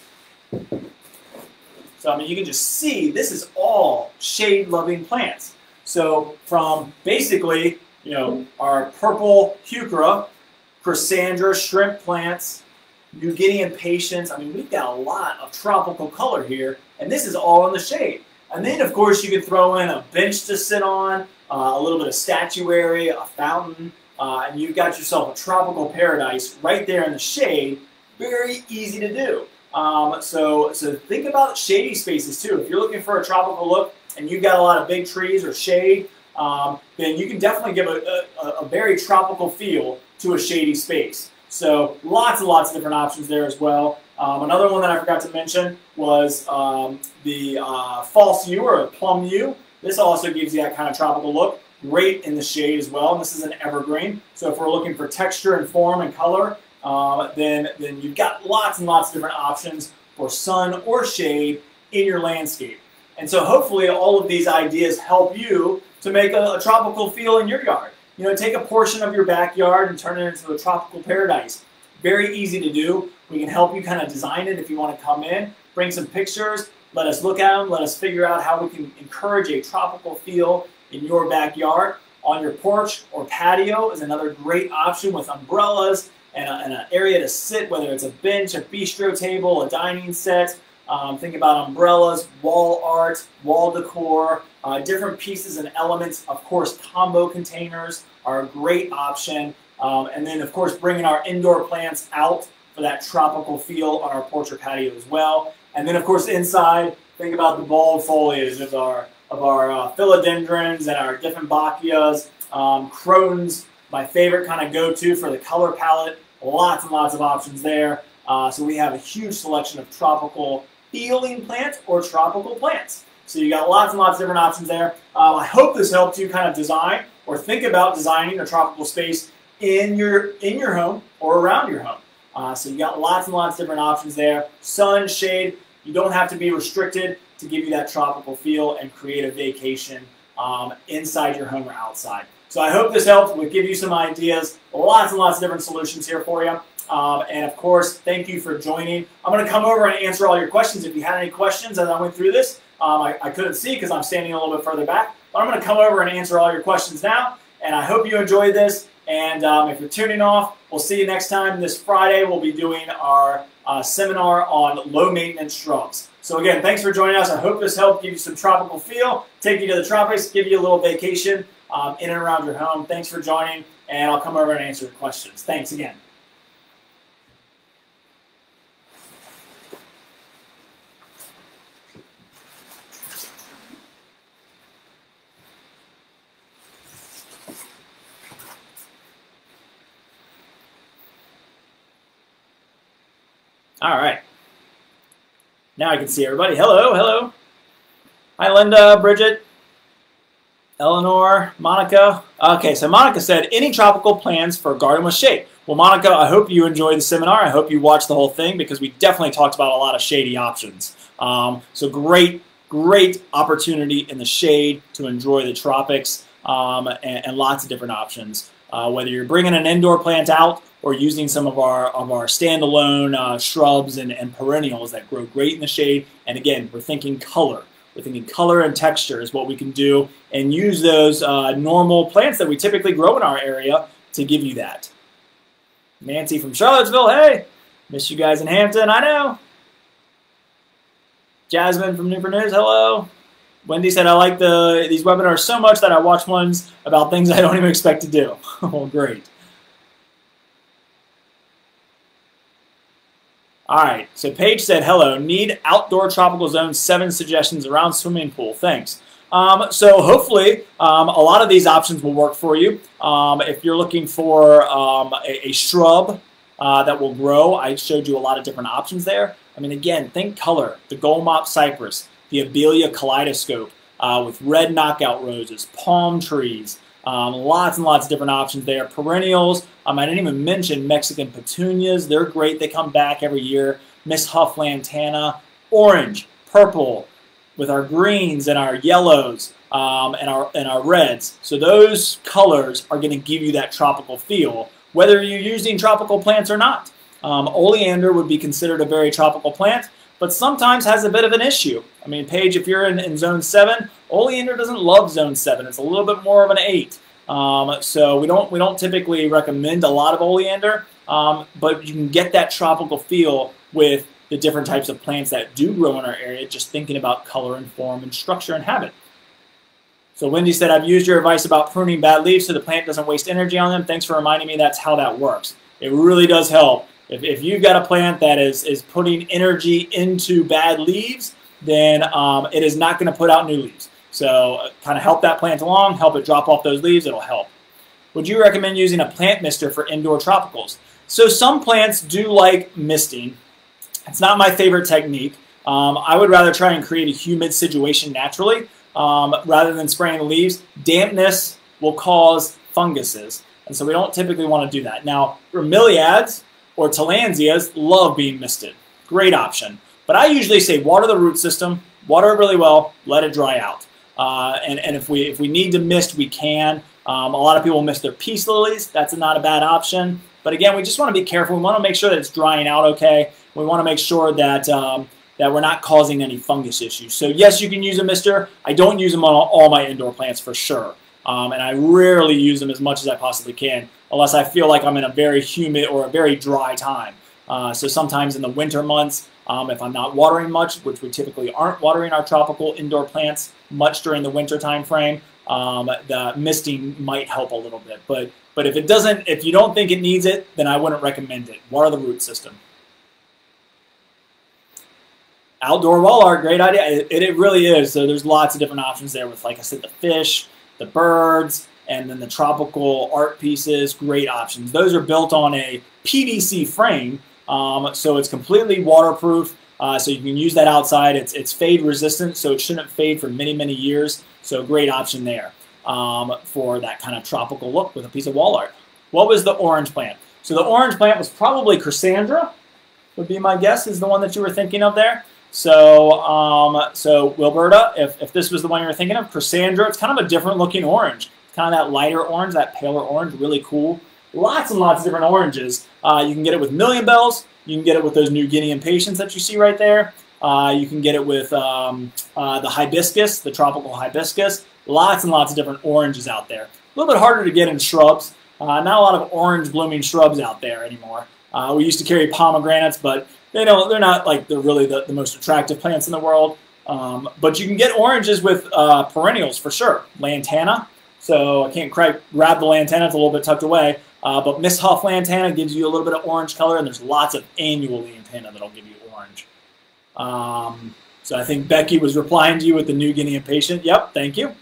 So, I mean, you can just see this is all shade-loving plants. So from basically, our purple heuchera, Chrysandra, shrimp plants, New Guinea Impatiens. I mean, we've got a lot of tropical color here, and this is all in the shade. And then, of course, you can throw in a bench to sit on, a little bit of statuary, a fountain, and you've got yourself a tropical paradise right there in the shade. Very easy to do. So think about shady spaces too. If you're looking for a tropical look and you've got a lot of big trees or shade, then you can definitely give a very tropical feel to a shady space. So lots and lots of different options there as well. Another one that I forgot to mention was the false yew or plum yew. This also gives you that kind of tropical look. Great in the shade as well. And this is an evergreen. So if we're looking for texture and form and color, then you've got lots and lots of different options for sun or shade in your landscape. And so hopefully all of these ideas help you to make a tropical feel in your yard. Take a portion of your backyard and turn it into a tropical paradise. Very easy to do. We can help you kind of design it if you want to come in, bring some pictures, let us look at them, let us figure out how we can encourage a tropical feel in your backyard. On your porch or patio is another great option with umbrellas and an area to sit, whether it's a bench, a bistro table, a dining set. Think about umbrellas, wall art, wall decor, different pieces and elements. Of course, combo containers are a great option. And then, of course, bringing our indoor plants out for that tropical feel on our porch or patio as well. And then, of course, inside, think about the bold foliage of our philodendrons and our different bacchias. Crotons, my favorite kind of go-to for the color palette. Lots and lots of options there. So we have a huge selection of tropical feeling plants or tropical plants. So you got lots and lots of different options there. I hope this helped you kind of design or think about designing a tropical space in your home or around your home. So you got lots and lots of different options there. Sun, shade, you don't have to be restricted to give you that tropical feel and create a vacation inside your home or outside. So I hope this helped. We'll give you some ideas. Lots and lots of different solutions here for you. And of course, thank you for joining. I'm going to come over and answer all your questions. If you had any questions as I went through this, I couldn't see because I'm standing a little bit further back. But I'm going to come over and answer all your questions now. And I hope you enjoyed this. And if you're tuning off, we'll see you next time. This Friday, we'll be doing our seminar on low maintenance shrubs. So again, thanks for joining us. I hope this helped give you some tropical feel, take you to the tropics, give you a little vacation in and around your home. Thanks for joining, and I'll come over and answer your questions. Thanks again. All right. Now I can see everybody. Hello, hello. Hi, Linda, Bridget, Eleanor, Monica. Okay, so Monica said, any tropical plans for garden with shade? Well, Monica, I hope you enjoyed the seminar. I hope you watched the whole thing because we definitely talked about a lot of shady options. So great opportunity in the shade to enjoy the tropics and lots of different options. Whether you're bringing an indoor plant out or using some of our standalone shrubs and perennials that grow great in the shade. And again, we're thinking color. We're thinking color and texture is what we can do and use those normal plants that we typically grow in our area to give you that. Nancy from Charlottesville, hey, miss you guys in Hampton, I know. Jasmine from Newport News, hello. Wendy said, I like these webinars so much that I watch ones about things I don't even expect to do. Oh, great. All right, so Paige said, hello, need outdoor tropical zone 7 suggestions around swimming pool. Thanks. So hopefully a lot of these options will work for you. If you're looking for a shrub that will grow, I showed you a lot of different options there. I mean, again, think color, the Goldbach Cypress, the Emelia Kaleidoscope with red knockout roses, palm trees, Lots and lots of different options there. Perennials, I didn't even mention Mexican petunias. They're great. They come back every year. Miss Hough Lantana, orange, purple, with our greens and our yellows and our reds. So those colors are going to give you that tropical feel, whether you're using tropical plants or not. Oleander would be considered a very tropical plant, but sometimes has a bit of an issue. Paige, if you're in zone 7, oleander doesn't love zone 7. It's a little bit more of an 8. So we don't typically recommend a lot of oleander, but you can get that tropical feel with the different types of plants that do grow in our area, just thinking about color and form and structure and habit. So Wendy said, I've used your advice about pruning bad leaves so the plant doesn't waste energy on them. Thanks for reminding me that's how that works. It really does help. If you've got a plant that is putting energy into bad leaves, then it is not going to put out new leaves. So kind of help that plant along, help it drop off those leaves, it'll help. Would you recommend using a plant mister for indoor tropicals? So some plants do like misting. It's not my favorite technique. I would rather try and create a humid situation naturally rather than spraying the leaves. Dampness will cause funguses, and so we don't typically want to do that. Now, bromeliads or tillandsias love being misted. Great option. But I usually say water the root system, water it really well, let it dry out. And if we need to mist, we can. A lot of people mist their peace lilies. That's not a bad option. But again, we just want to be careful. We want to make sure that it's drying out okay. We want to make sure that that we're not causing any fungus issues. So yes, you can use a mister. I don't use them on all my indoor plants for sure. And I rarely use them as much as I possibly can, unless I feel like I'm in a very humid or a very dry time. So sometimes in the winter months, if I'm not watering much, which we typically aren't watering our tropical indoor plants much during the winter time frame, the misting might help a little bit. But if you don't think it needs it, then I wouldn't recommend it. Water the root system. Outdoor wall art, great idea. It really is. So there's lots of different options there with, like I said, the fish, the birds, and then the tropical art pieces. Great options. Those are built on a PVC frame, so it's completely waterproof. So you can use that outside. It's fade resistant, so it shouldn't fade for many, many years. So great option there for that kind of tropical look with a piece of wall art. What was the orange plant? So the orange plant was probably Chrysandra, would be my guess, is the one that you were thinking of there. So, so Wilberta, if this was the one you were thinking of, Chrysandra, it's kind of a different looking orange. Kind of that lighter orange, that paler orange, really cool. Lots and lots of different oranges. You can get it with million bells. You can get it with those New Guinea impatiens that you see right there. You can get it with the hibiscus, the tropical hibiscus. Lots and lots of different oranges out there. A little bit harder to get in shrubs. Not a lot of orange blooming shrubs out there anymore. We used to carry pomegranates, but they're not like really the most attractive plants in the world. But you can get oranges with perennials for sure. Lantana. So I can't quite grab the lantana, it's a little bit tucked away. But Miss Hough Lantana gives you a little bit of orange color, and there's lots of annual lantana that'll give you orange. So I think Becky was replying to you with the New Guinea impatient. Yep, thank you.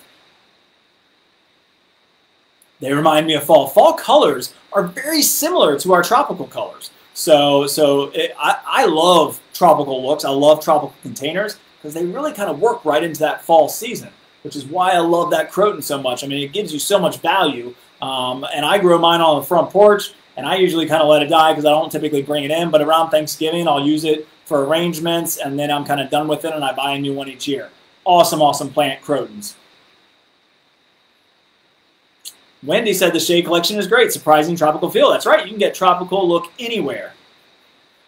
They remind me of fall. Fall colors are very similar to our tropical colors. I love tropical looks. I love tropical containers because they really kind of work right into that fall season, which is why I love that Croton so much. It gives you so much value. And I grow mine on the front porch, and I usually kind of let it die because I don't typically bring it in. But around Thanksgiving, I'll use it for arrangements, and then I'm kind of done with it, and I buy a new one each year. Awesome, awesome plant, Crotons. Wendy said the shade collection is great. Surprising tropical feel. That's right. You can get tropical look anywhere.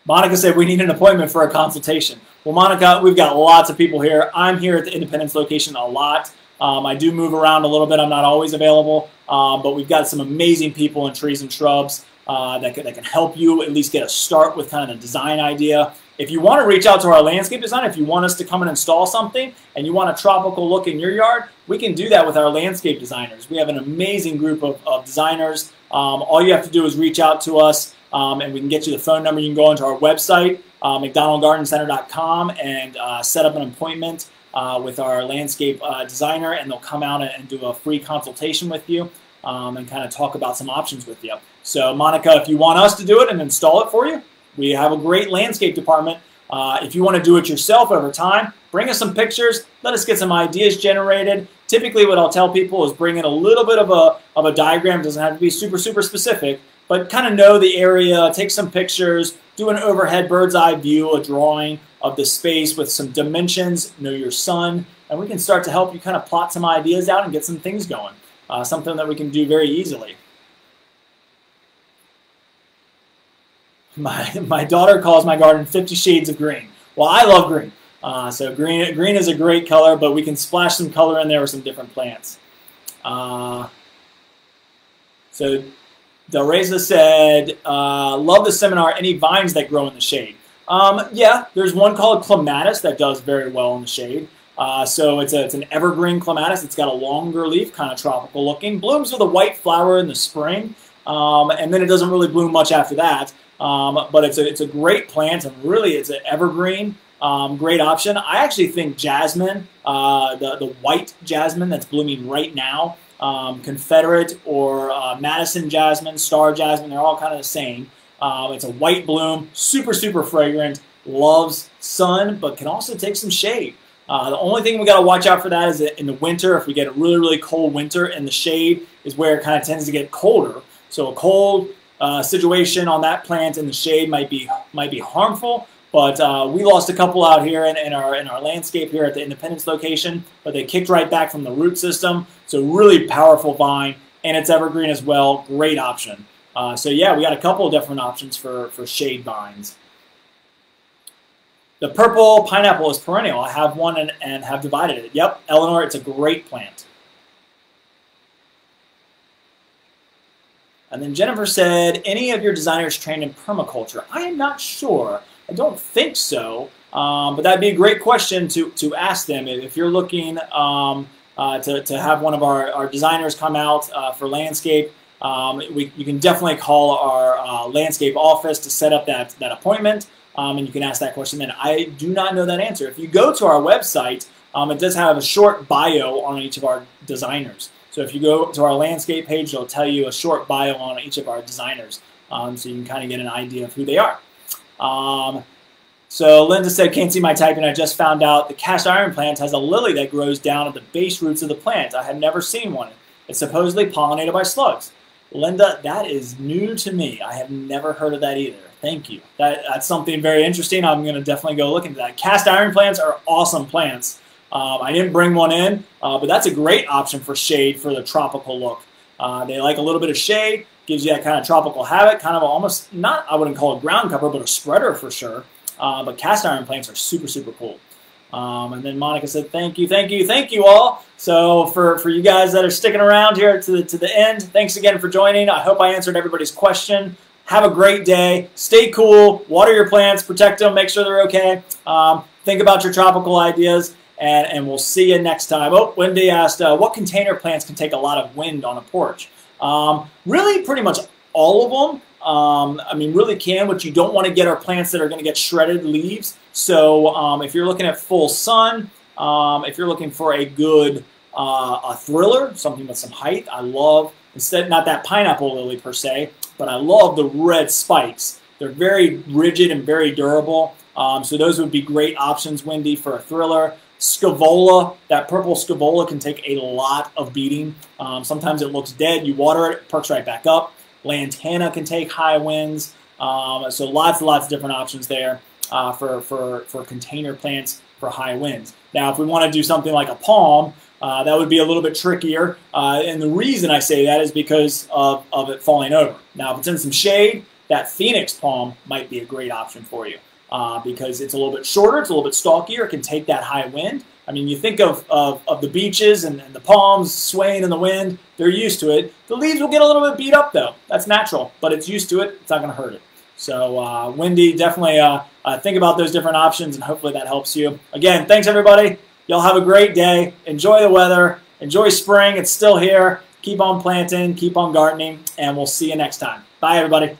Monica said we need an appointment for a consultation. Well, Monica, we've got lots of people here. I'm here at the Independence location a lot. I do move around a little bit. I'm not always available, but we've got some amazing people in trees and shrubs that can help you at least get a start with kind of the design idea. If you want to reach out to our landscape designer, if you want us to come and install something and you want a tropical look in your yard, we can do that with our landscape designers. We have an amazing group of designers. All you have to do is reach out to us, and we can get you the phone number. You can go onto our website, mcdonaldgardencenter.com, and set up an appointment with our landscape designer, and they'll come out and do a free consultation with you and kind of talk about some options with you. So, Monica, if you want us to do it and install it for you, we have a great landscape department If you want to do it yourself over time, bring us some pictures. Let us get some ideas generated. Typically what I'll tell people is bring in a little bit of a diagram. It doesn't have to be super, super specific, but kind of know the area, take some pictures, do an overhead bird's eye view, a drawing of the space with some dimensions, know your sun, and we can start to help you kind of plot some ideas out and get some things going. Something that we can do very easily. My daughter calls my garden 50 shades of green. Well, I love green. So green is a great color, but we can splash some color in there with some different plants. So Del Reza said, love the seminar, any vines that grow in the shade? Yeah, there's one called clematis that does very well in the shade. So it's an evergreen clematis. It's got a longer leaf, kind of tropical looking. Blooms with a white flower in the spring, and then it doesn't really bloom much after that. But it's a great plant, and really it's an evergreen, great option. I actually think jasmine, the white jasmine that's blooming right now, Confederate or Madison jasmine, star jasmine, they're all kind of the same. It's a white bloom, super, super fragrant, loves sun, but can also take some shade. The only thing we got to watch out for that is that in the winter, if we get a really, really cold winter, in the shade is where it kind of tends to get colder. So a cold situation on that plant in the shade might be harmful. But we lost a couple out here in our landscape here at the Independence location, but they kicked right back from the root system. So really powerful vine, and it's evergreen as well. Great option. So yeah, we got a couple of different options for shade vines. The purple pineapple is perennial. I have one and have divided it. Yep, Eleanor, it's a great plant. And then Jennifer said, any of your designers trained in permaculture? I am not sure. I don't think so, but that'd be a great question to ask them. If you're looking to have one of our designers come out for landscape, you can definitely call our landscape office to set up that appointment, and you can ask that question then. I do not know that answer. If you go to our website, it does have a short bio on each of our designers. So if you go to our landscape page, it'll tell you a short bio on each of our designers, so you can kind of get an idea of who they are. So Linda said, can't see my typing. I just found out the cast iron plant has a lily that grows down at the base roots of the plant. I have never seen one. It's supposedly pollinated by slugs. Linda, that is new to me. I have never heard of that either. Thank you. That's something very interesting. I'm going to definitely go look into that. Cast iron plants are awesome plants. I didn't bring one in, but that's a great option for shade for the tropical look. They like a little bit of shade, gives you that kind of tropical habit, kind of almost, not, I wouldn't call it ground cover, but a spreader for sure. But cast iron plants are super, super cool. And then Monica said, thank you all. So for you guys that are sticking around here to the end, thanks again for joining. I hope I answered everybody's question. Have a great day. Stay cool. Water your plants. Protect them. Make sure they're okay. Think about your tropical ideas. And we'll see you next time. Oh, Wendy asked, what container plants can take a lot of wind on a porch? Really, pretty much all of them. I mean, really can. What you don't want to get are plants that are going to get shredded leaves. So if you're looking at full sun, if you're looking for a good a thriller, something with some height, I love, instead, not that pineapple lily per se, but I love the red spikes. They're very rigid and very durable. So those would be great options, Wendy, for a thriller. Scaevola, that purple Scaevola can take a lot of beating. Sometimes it looks dead. You water it, perks right back up. Lantana can take high winds. So lots and lots of different options there for container plants for high winds. Now, if we want to do something like a palm, that would be a little bit trickier. And the reason I say that is because of it falling over. Now, if it's in some shade, that Phoenix palm might be a great option for you. Because it's a little bit shorter, it's a little bit stalkier, it can take that high wind. I mean, you think of the beeches and the palms swaying in the wind, they're used to it. The leaves will get a little bit beat up though, that's natural, but it's used to it, it's not going to hurt it. So Wendy, definitely think about those different options and hopefully that helps you. Again, thanks everybody, y'all have a great day, enjoy the weather, enjoy spring, it's still here, keep on planting, keep on gardening, and we'll see you next time. Bye everybody.